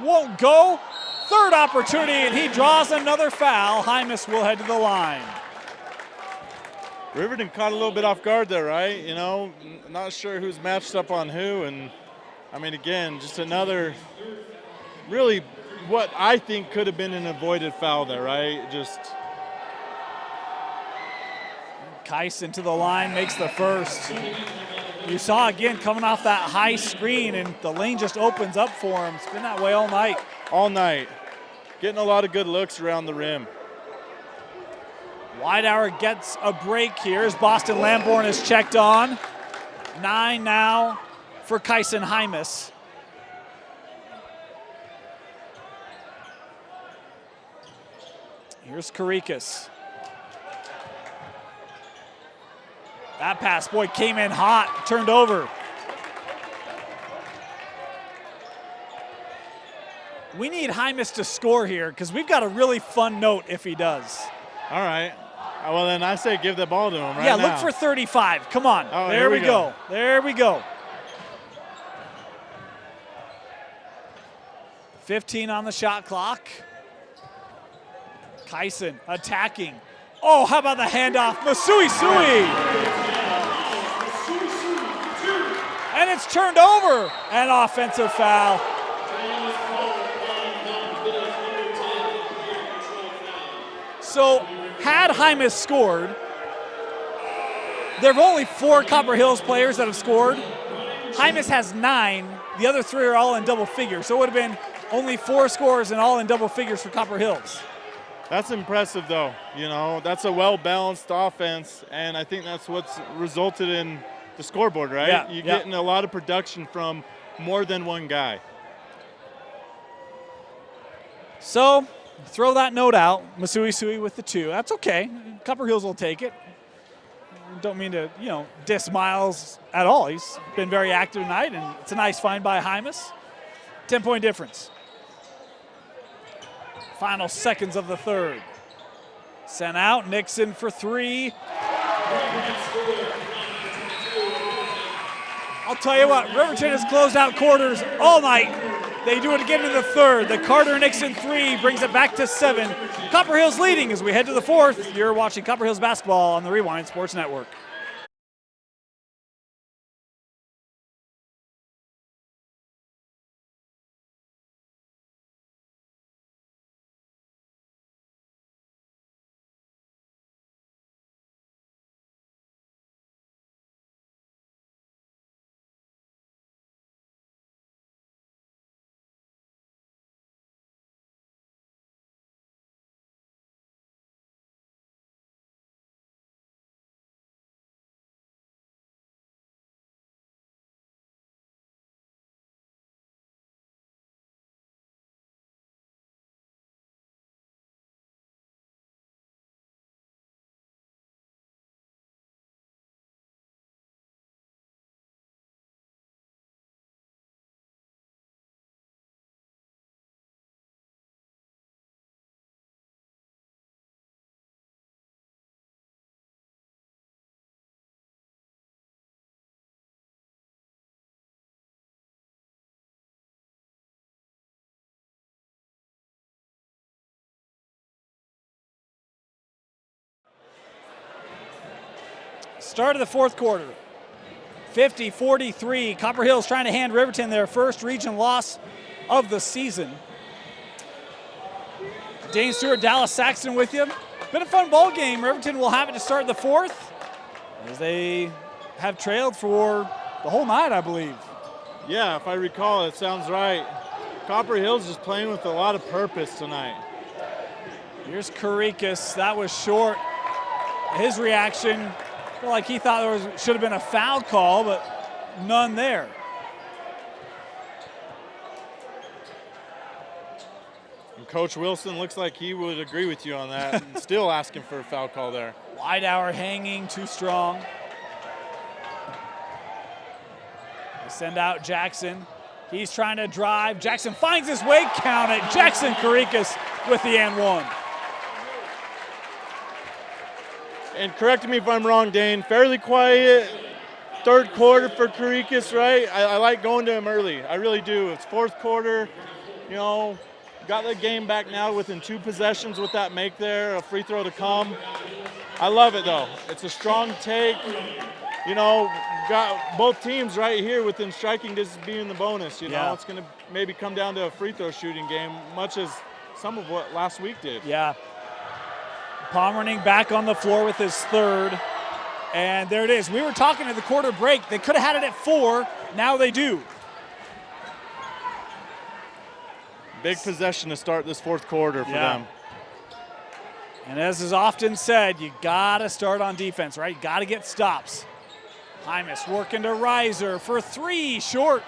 won't go. Third opportunity, and he draws another foul. Hymas will head to the line. Riverton caught a little bit off guard there, right? You know, not sure who's matched up on who. And, I mean, again, just another really what I think could have been an avoided foul there, right? Just Kyson to the line, makes the first. You saw again coming off that high screen, and the lane just opens up for him. It's been that way all night. All night. Getting a lot of good looks around the rim. Widehour gets a break here as Boston Lamborn is checked on. 9 now for Kyson Hymas. Here's Karikas. That pass, boy, came in hot, turned over. We need Hymas to score here because we've got a really fun note if he does. All right. Well, then I say give the ball to him right now. now. Look for 35. Come on. Oh, there we go. There we go. 15 on the shot clock. Kyson attacking. Oh, how about the handoff? Masui. And it's turned over. An offensive foul. So, had Hymas scored, there have only 4 Copper Hills players that have scored. Hymas has 9. The other 3 are all in double figures. So it would have been only 4 scores and all in double figures for Copper Hills. That's impressive, though. You know, that's a well-balanced offense, and I think that's what's resulted in the scoreboard, right? Yeah, You're getting a lot of production from more than one guy. So, throw that note out. Masui with the 2. That's okay. Copper Hills will take it. Don't mean to, diss Miles at all. He's been very active tonight, and it's a nice find by Hymas. 10-point difference. Final seconds of the third. Sent out. Nixon for 3. I'll tell you what, Riverton has closed out quarters all night. They do it again in the third. The Carter-Nixon three brings it back to 7. Copper Hills leading as we head to the fourth. You're watching Copper Hills basketball on the Rewind Sports Network. Start of the fourth quarter. 50-43. Copper Hills trying to hand Riverton their first region loss of the season. Dane Stewart, Dallas Saxton with you. Been a fun ball game. Riverton will have it to start the fourth as they have trailed for the whole night, I believe. Yeah, if I recall, it sounds right. Copper Hills is playing with a lot of purpose tonight. Here's Karikas. That was short. His reaction, felt like he thought there should have been a foul call, but none there. And Coach Wilson looks like he would agree with you on that. And still asking for a foul call there. Widehour hanging too strong. They send out Jackson. He's trying to drive. Jackson finds his way. Count it. Jackson Karikas with the and one. And correct me if I'm wrong, Dane, fairly quiet third quarter for Karikas, right? I like going to him early. I really do. It's fourth quarter, you know, got the game back now within 2 possessions with that make there, a free throw to come. I love it, though. It's a strong take. You know, got both teams right here within striking distance being the bonus. You know, it's going to maybe come down to a free throw shooting game, much as some of what last week did. Yeah. Pomerning back on the floor with his third. And there it is. We were talking at the quarter break. They could have had it at 4. Now they do. Big possession to start this fourth quarter for them. And as is often said, you got to start on defense, right? You got to get stops. Hymas working to Reiser for 3, short.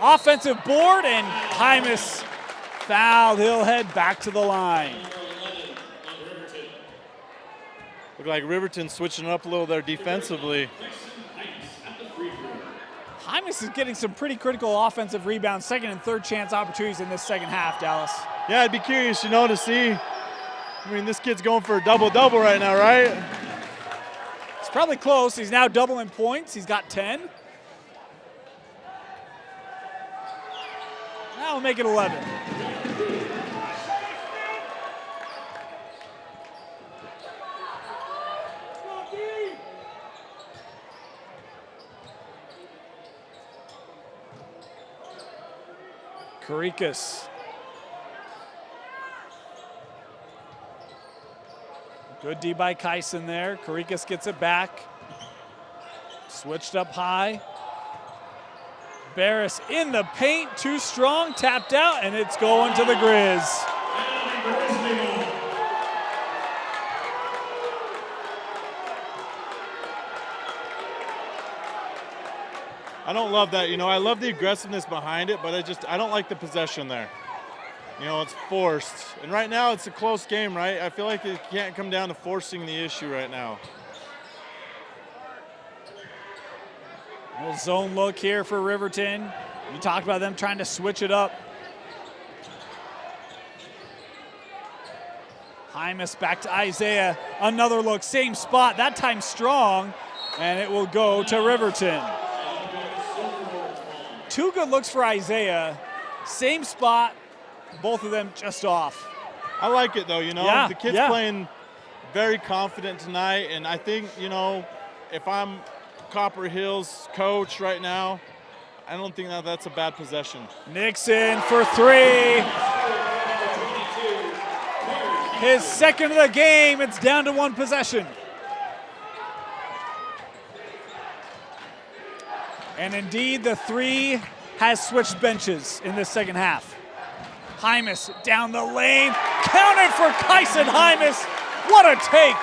Offensive board, and Hymas fouled. He'll head back to the line. Look like Riverton switching up a little there defensively. Hymas is getting some pretty critical offensive rebounds, second and third chance opportunities in this second half, Dallas. Yeah, I'd be curious, you know, to see. I mean, this kid's going for a double-double right now, right? It's probably close. He's now doubling points. He's got 10. Now we'll make it 11. Karikas. Good D by Kyson there. Karikas gets it back. Switched up high. Barris in the paint, too strong, tapped out, and it's going to the Grizz. I don't love that. You know, I love the aggressiveness behind it, but I don't like the possession there. You know, it's forced. And right now it's a close game, right? I feel like it can't come down to forcing the issue right now. Little zone look here for Riverton. You talked about them trying to switch it up. Hymas back to Isaiah. Another look, same spot, that time strong, and it will go to Riverton. 2 good looks for Isaiah. Same spot, both of them just off. I like it though, you know. Yeah, the kid's yeah. playing very confident tonight, and I think, you know, if I'm Copper Hills coach right now, I don't think that that's a bad possession. Nixon for three. His second of the game. It's down to one possession. And indeed, the three has switched benches in this second half. Hymas down the lane. Counted for Kyson Hymas. What a take.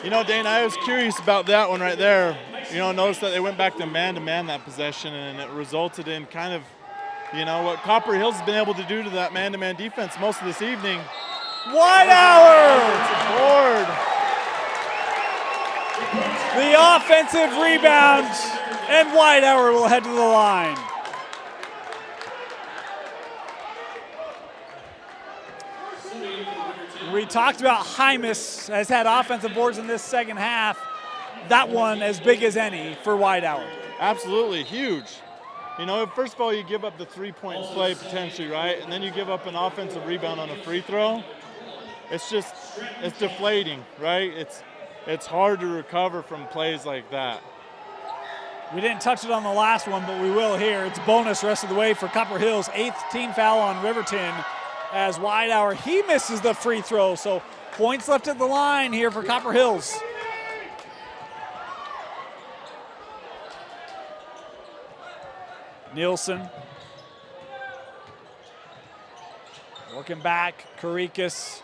You know, Dane, I was curious about that one right there. You know, notice that they went back to man that possession, and it resulted in kind of, you know, what Copper Hills has been able to do to that man-to-man defense most of this evening. Whitehour! Board. The offensive rebound, and Whitehour will head to the line. We talked about Hymas has had offensive boards in this second half. That one as big as any for Whitehour. Absolutely, huge. You know, first of all, you give up the three-point play potentially, right? And then you give up an offensive rebound on a free throw. It's just, it's deflating, right? It's hard to recover from plays like that. We didn't touch it on the last one, but we will here. It's bonus rest of the way for Copper Hills. 8th team foul on Riverton as Whitehour, he misses the free throw. So points left at the line here for Copper Hills. Nielsen. Working back, Karikas.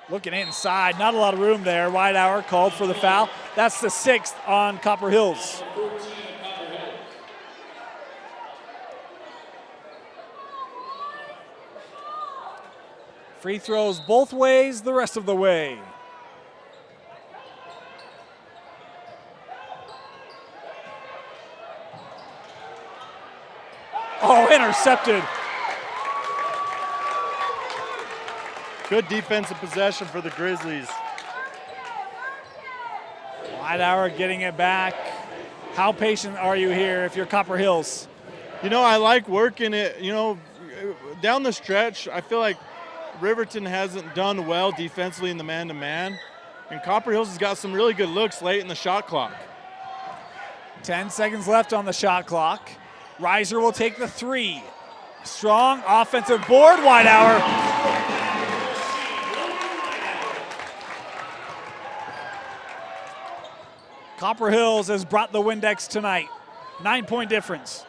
Looking inside, not a lot of room there. Whitehour called for the foul. That's the 6th on Copper Hills. Free throws both ways the rest of the way. Oh, intercepted. Good defensive possession for the Grizzlies. Whitehour getting it back. How patient are you here if you're Copper Hills? You know, I like working it. You know, down the stretch, I feel like Riverton hasn't done well defensively in the man-to-man. And Copper Hills has got some really good looks late in the shot clock. 10 seconds left on the shot clock. Reiser will take the three. Strong offensive board, Whitehour. Copper Hills has brought the Windex tonight. 9-point difference.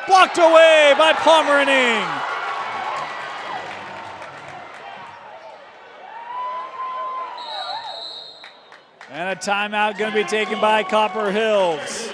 Blocked away by Pomeranian. And a timeout going to be taken by Copper Hills.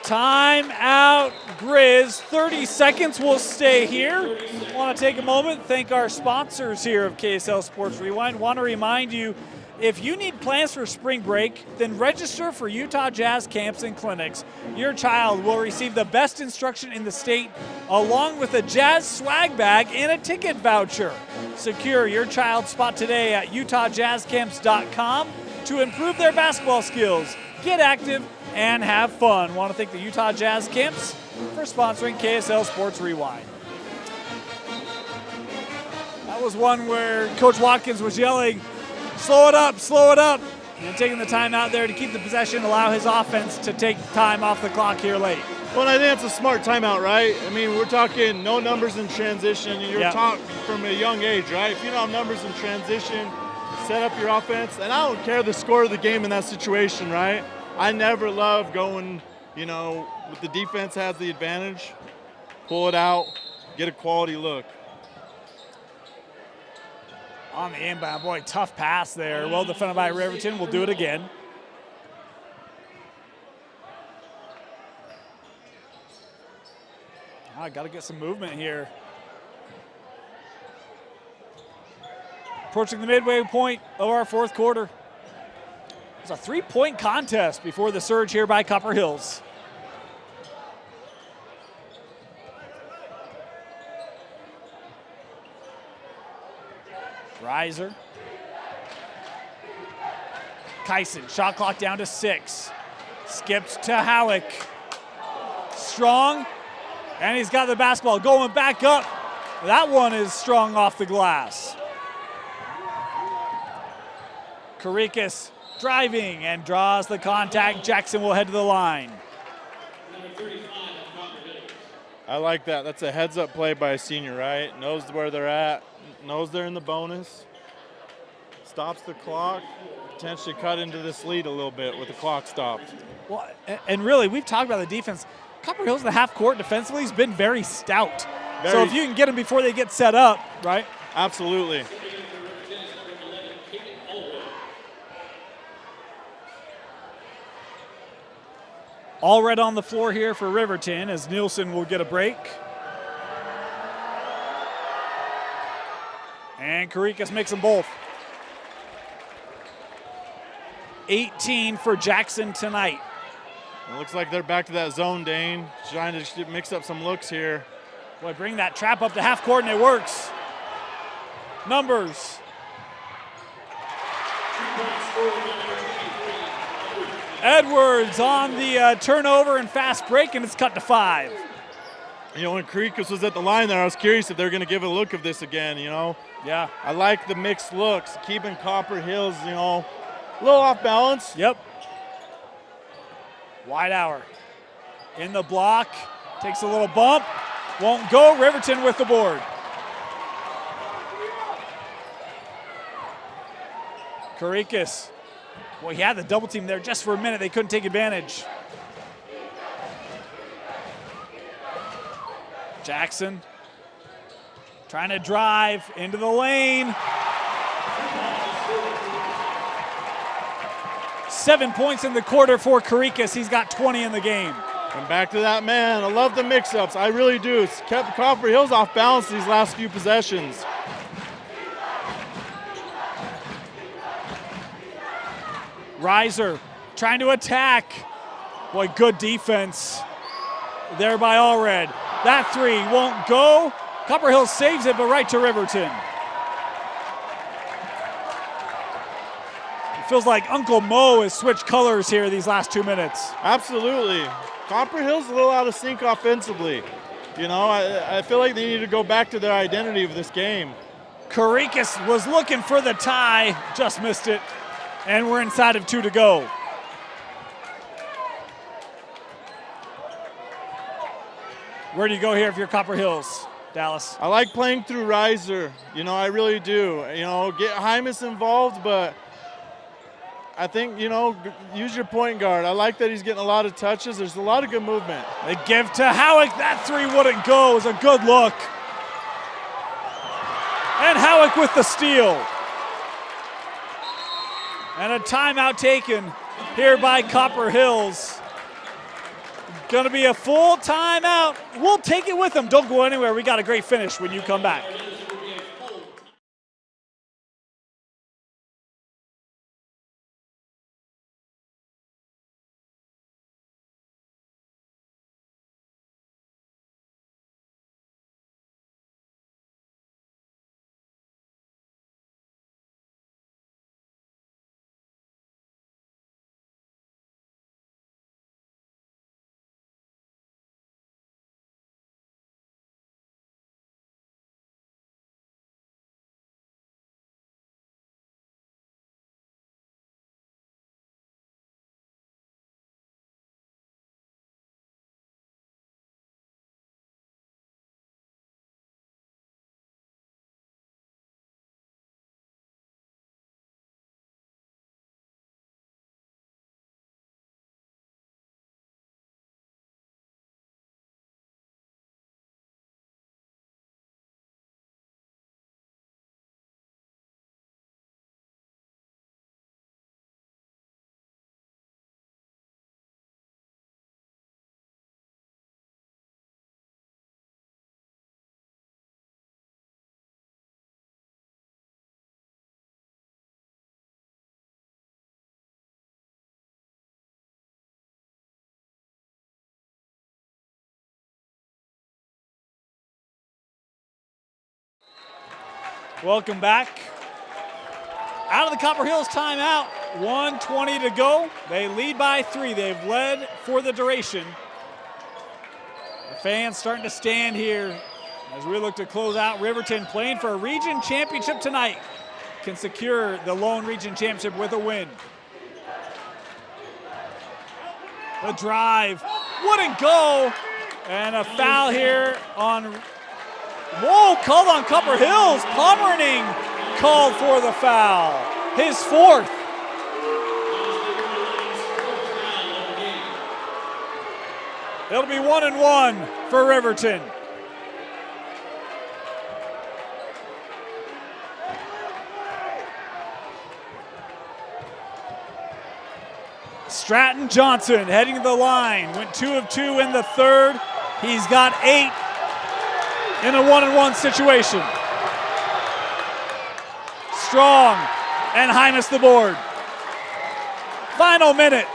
Timeout, Grizz. 30 seconds will stay here. Want to take a moment, thank our sponsors here of KSL Sports Rewind. Want to remind you, if you need plans for spring break, then register for Utah Jazz camps and clinics. Your child will receive the best instruction in the state, along with a Jazz swag bag and a ticket voucher. Secure your child's spot today at utahjazzcamps.com to improve their basketball skills, get active, and have fun. Want to thank the Utah Jazz Camps for sponsoring KSL Sports Rewind. That was one where Coach Watkins was yelling, slow it up, and taking the time out there to keep the possession, allow his offense to take time off the clock here late. Well, I think it's a smart timeout, right? I mean, we're talking no numbers in transition. You're taught from a young age, right? If you don't have numbers in transition, set up your offense. And I don't care the score of the game in that situation, right? I never love going, you know, with the defense has the advantage, pull it out, get a quality look. On the inbound, boy, tough pass there. Well defended by Riverton. We'll do it again. I got to get some movement here. Approaching the midway point of our fourth quarter. It's a 3-point contest before the surge here by Copper Hills. Reiser Kyson, shot clock down to 6. Skips to Howick. Strong, and he's got the basketball going back up. That one is strong off the glass. Karikas driving and draws the contact. Jackson will head to the line. I like that. That's a heads-up play by a senior, right? Knows where they're at, knows they're in the bonus. Stops the clock, potentially cut into this lead a little bit with the clock stopped. Well, and really, we've talked about the defense. Copper Hills in the half court defensively has been very stout. So if you can get them before they get set up, right? Absolutely. All red on the floor here for Riverton as Nielsen will get a break. And Karikas makes them both. 18 for Jackson tonight. It looks like they're back to that zone, Dane. Trying to mix up some looks here. Boy, bring that trap up to half court and it works. Numbers. Edwards on the turnover and fast break, and it's cut to 5. You know, when Karikas was at the line there, I was curious if they're going to give a look of this again, you know. Yeah. I like the mixed looks, keeping Copper Hills, you know, a little off balance. Yep. Wide hour. In the block. Takes a little bump. Won't go. Riverton with the board. Karikas. Boy, he had the double team there just for a minute. They couldn't take advantage. Jackson trying to drive into the lane. 7 points in the quarter for Karikas. He's got 20 in the game. And back to that man. I love the mix-ups. I really do. It's kept Copper Hills off balance these last few possessions. Reiser trying to attack. Boy, good defense there by Allred. That 3 won't go. Copper Hills saves it, but right to Riverton. It feels like Uncle Mo has switched colors here these last 2 minutes. Absolutely. Copper Hills a little out of sync offensively. You know, I feel like they need to go back to their identity of this game. Karikas was looking for the tie, just missed it, and we're inside of 2 to go. Where do you go here if you're Copper Hills, Dallas? I like playing through Reiser. You know, I really do. You know, get Hymas involved, but I think, you know, use your point guard. I like that he's getting a lot of touches. There's a lot of good movement. They give to Howick. That 3 wouldn't go. It was a good look. And Howick with the steal. And a timeout taken here by Copper Hills. Going to be a full timeout. We'll take it with them. Don't go anywhere. We got a great finish when you come back. Welcome back. Out of the Copper Hills timeout, 1:20 to go. They lead by 3. They've led for the duration. The fans starting to stand here as we look to close out. Riverton playing for a region championship tonight. Can secure the lone region championship with a win. The drive wouldn't go. And a foul here on, called on Copper Hills. Pomerning called for the foul. His 4th. It'll be 1-1 for Riverton. Stratton Johnson heading to the line. Went 2 of 2 in the 3rd. He's got 8 in a 1-1 situation. Strong and Hymas the board. Final minute.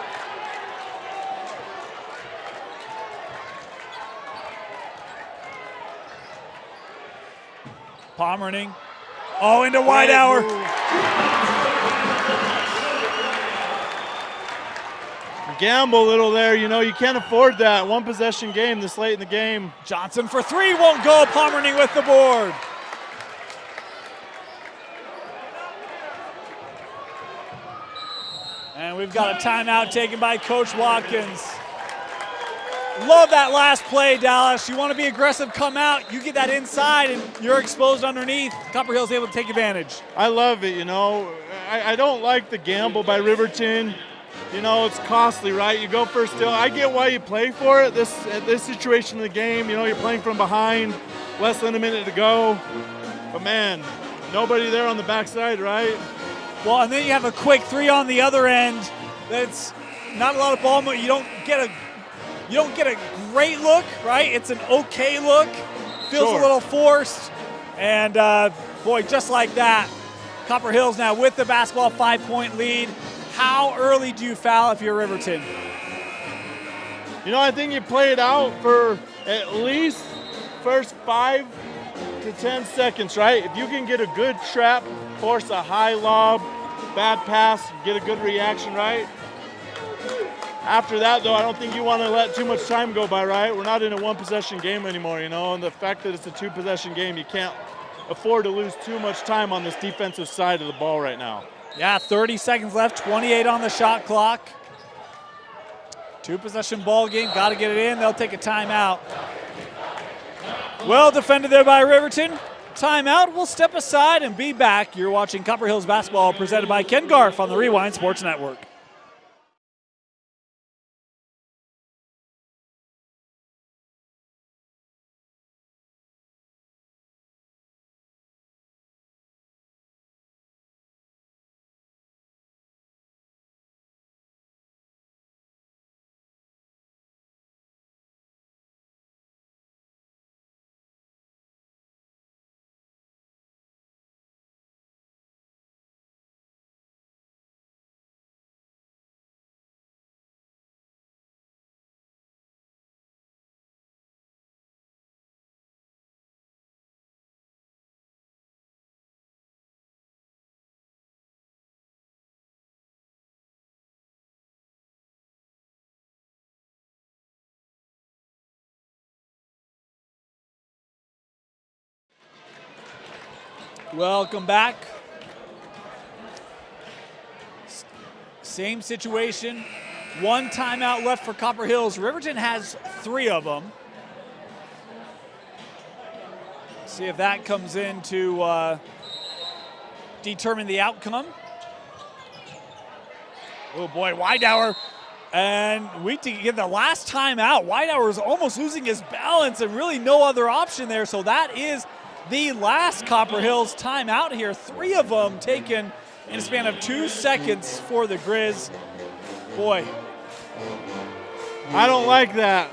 Pomerning. Into wide hour. Gamble a little there, you can't afford that. 1 possession game this late in the game. Johnson for 3, won't go. Pomerning with the board. And we've got a timeout taken by Coach Watkins. Love that last play, Dallas. You want to be aggressive, come out, you get that inside, and you're exposed underneath. Copper Hill's able to take advantage. I love it, I don't like the gamble by Riverton. It's costly, right? You go for a steal. I get why you play for it. At this situation in the game, you're playing from behind, less than a minute to go. But man, nobody there on the backside, right? Well, and then you have a quick 3 on the other end. That's not a lot of ball movement. You don't get a great look, right? It's an okay look. Feels a little forced. And boy, just like that, Copper Hills now with the basketball, 5-point lead. How early do you foul if you're Riverton? I think you play it out for at least first 5 to 10 seconds, right? If you can get a good trap, force a high lob, bad pass, get a good reaction, right? After that, though, I don't think you want to let too much time go by, right? We're not in a 1-possession game anymore, and the fact that it's a 2-possession game, you can't afford to lose too much time on this defensive side of the ball right now. Yeah, 30 seconds left, 28 on the shot clock. 2-possession ball game, got to get it in. They'll take a timeout. Well defended there by Riverton. Timeout, we'll step aside and be back. You're watching Copper Hills basketball presented by Ken Garf on the Rewind Sports Network. Welcome back. Same situation. 1 timeout left for Copper Hills. Riverton has 3 of them. See if that comes in to determine the outcome. Oh boy, Widehour. And we get the last timeout. Widehour is almost losing his balance and really no other option there. So that is the last Copper Hills timeout here. 3 of them taken in a span of 2 seconds for the Grizz. Boy. I don't like that.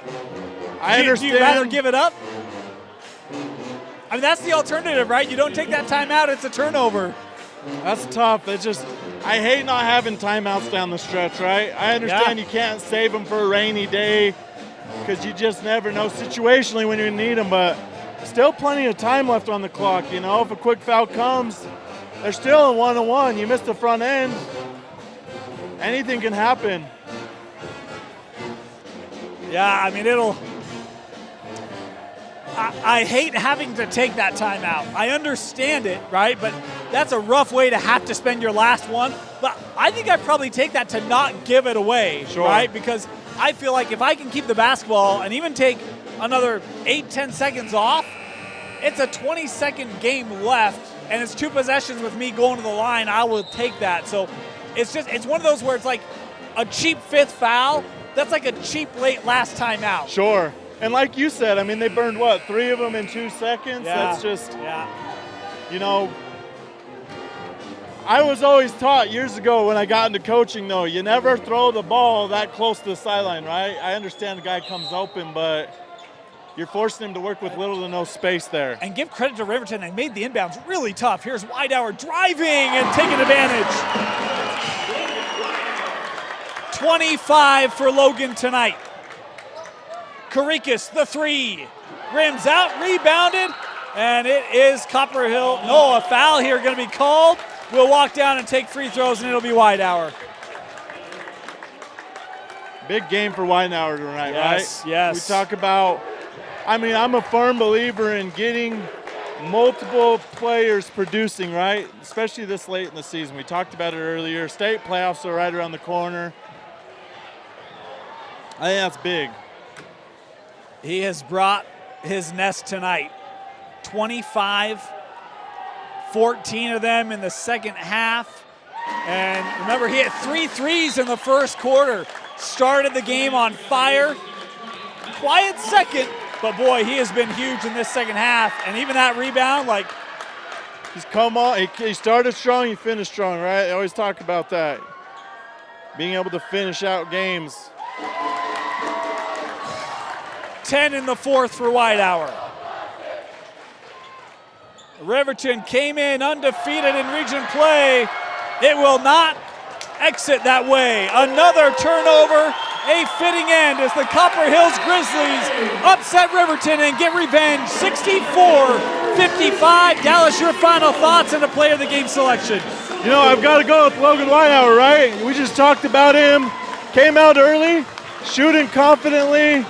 I understand. Do you rather give it up? I mean, that's the alternative, right? You don't take that timeout, it's a turnover. That's tough. It's just, I hate not having timeouts down the stretch, right? I understand you can't save them for a rainy day because you just never know situationally when you need them, but still plenty of time left on the clock, you know? If a quick foul comes, they're still in 1-on-1. You missed the front end. anything can happen. Yeah, I mean, I hate having to take that timeout. I understand it, right? But that's a rough way to have to spend your last one. But I think I'd probably take that to not give it away, Sure. right? Because I feel like if I can keep the basketball and even take another 8-10 seconds off, it's a 20-second game left, and it's 2 possessions with me going to the line. I will take that. So it's one of those where it's like a cheap 5th foul. That's like a cheap late last timeout. Sure. And like you said, I mean, they burned, 3 of them in 2 seconds? Yeah. That's just, yeah. I was always taught years ago when I got into coaching, though, you never throw the ball that close to the sideline, right? I understand the guy comes open, but you're forcing him to work with little to no space there. And give credit to Riverton. They made the inbounds really tough. Here's Widehour driving and taking advantage. 25 for Logan tonight. Karikas, the 3. Rims out, rebounded, and it is Copper Hill. No, a foul here going to be called. We'll walk down and take free throws, and it'll be Widehour. Big game for Widehour tonight, Yes, right? yes. We talk about, I'm a firm believer in getting multiple players producing, right? Especially this late in the season. We talked about it earlier. State playoffs are right around the corner. I think that's big. He has brought his nest tonight. 25, 14 of them in the second half. And remember, he hit 3 threes in the first quarter. Started the game on fire. Quiet second, but boy, he has been huge in this second half. And even that rebound, He's come on. He started strong, he finished strong, right? I always talk about that. Being able to finish out games. 10 in the fourth for Widehour. Riverton came in undefeated in region play. It will not exit that way. Another turnover, a fitting end as the Copper Hills Grizzlies upset Riverton and get revenge. 64-55. Dallas, your final thoughts and a player of the game selection. I've got to go with Logan Widehour, right? We just talked about him. Came out early, shooting confidently,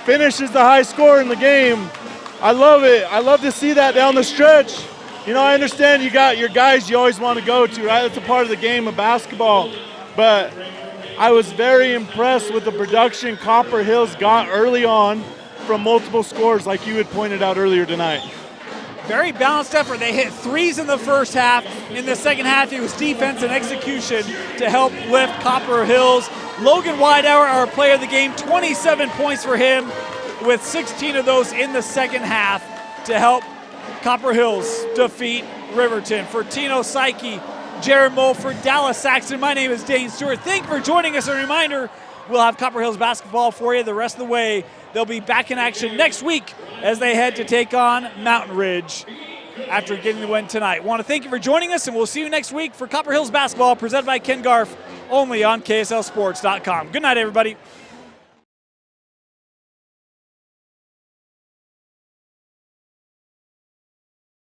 finishes the high score in the game. I love it. I love to see that down the stretch. I understand you got your guys you always want to go to, right? That's a part of the game of basketball. But I was very impressed with the production Copper Hills got early on from multiple scores like you had pointed out earlier tonight. Very balanced effort. They hit threes in the first half. In the second half, it was defense and execution to help lift Copper Hills. Logan Widehour, our player of the game, 27 points for him, with 16 of those in the second half to help Copper Hills defeat Riverton. For Tino Psyche, Jared Mulford, Dallas Saxon, my name is Dane Stewart. Thank you for joining us. A reminder, we'll have Copper Hills basketball for you the rest of the way. They'll be back in action next week as they head to take on Mountain Ridge after getting the win tonight. Want to thank you for joining us, and we'll see you next week for Copper Hills basketball presented by Ken Garf, only on KSLSports.com. Good night, everybody.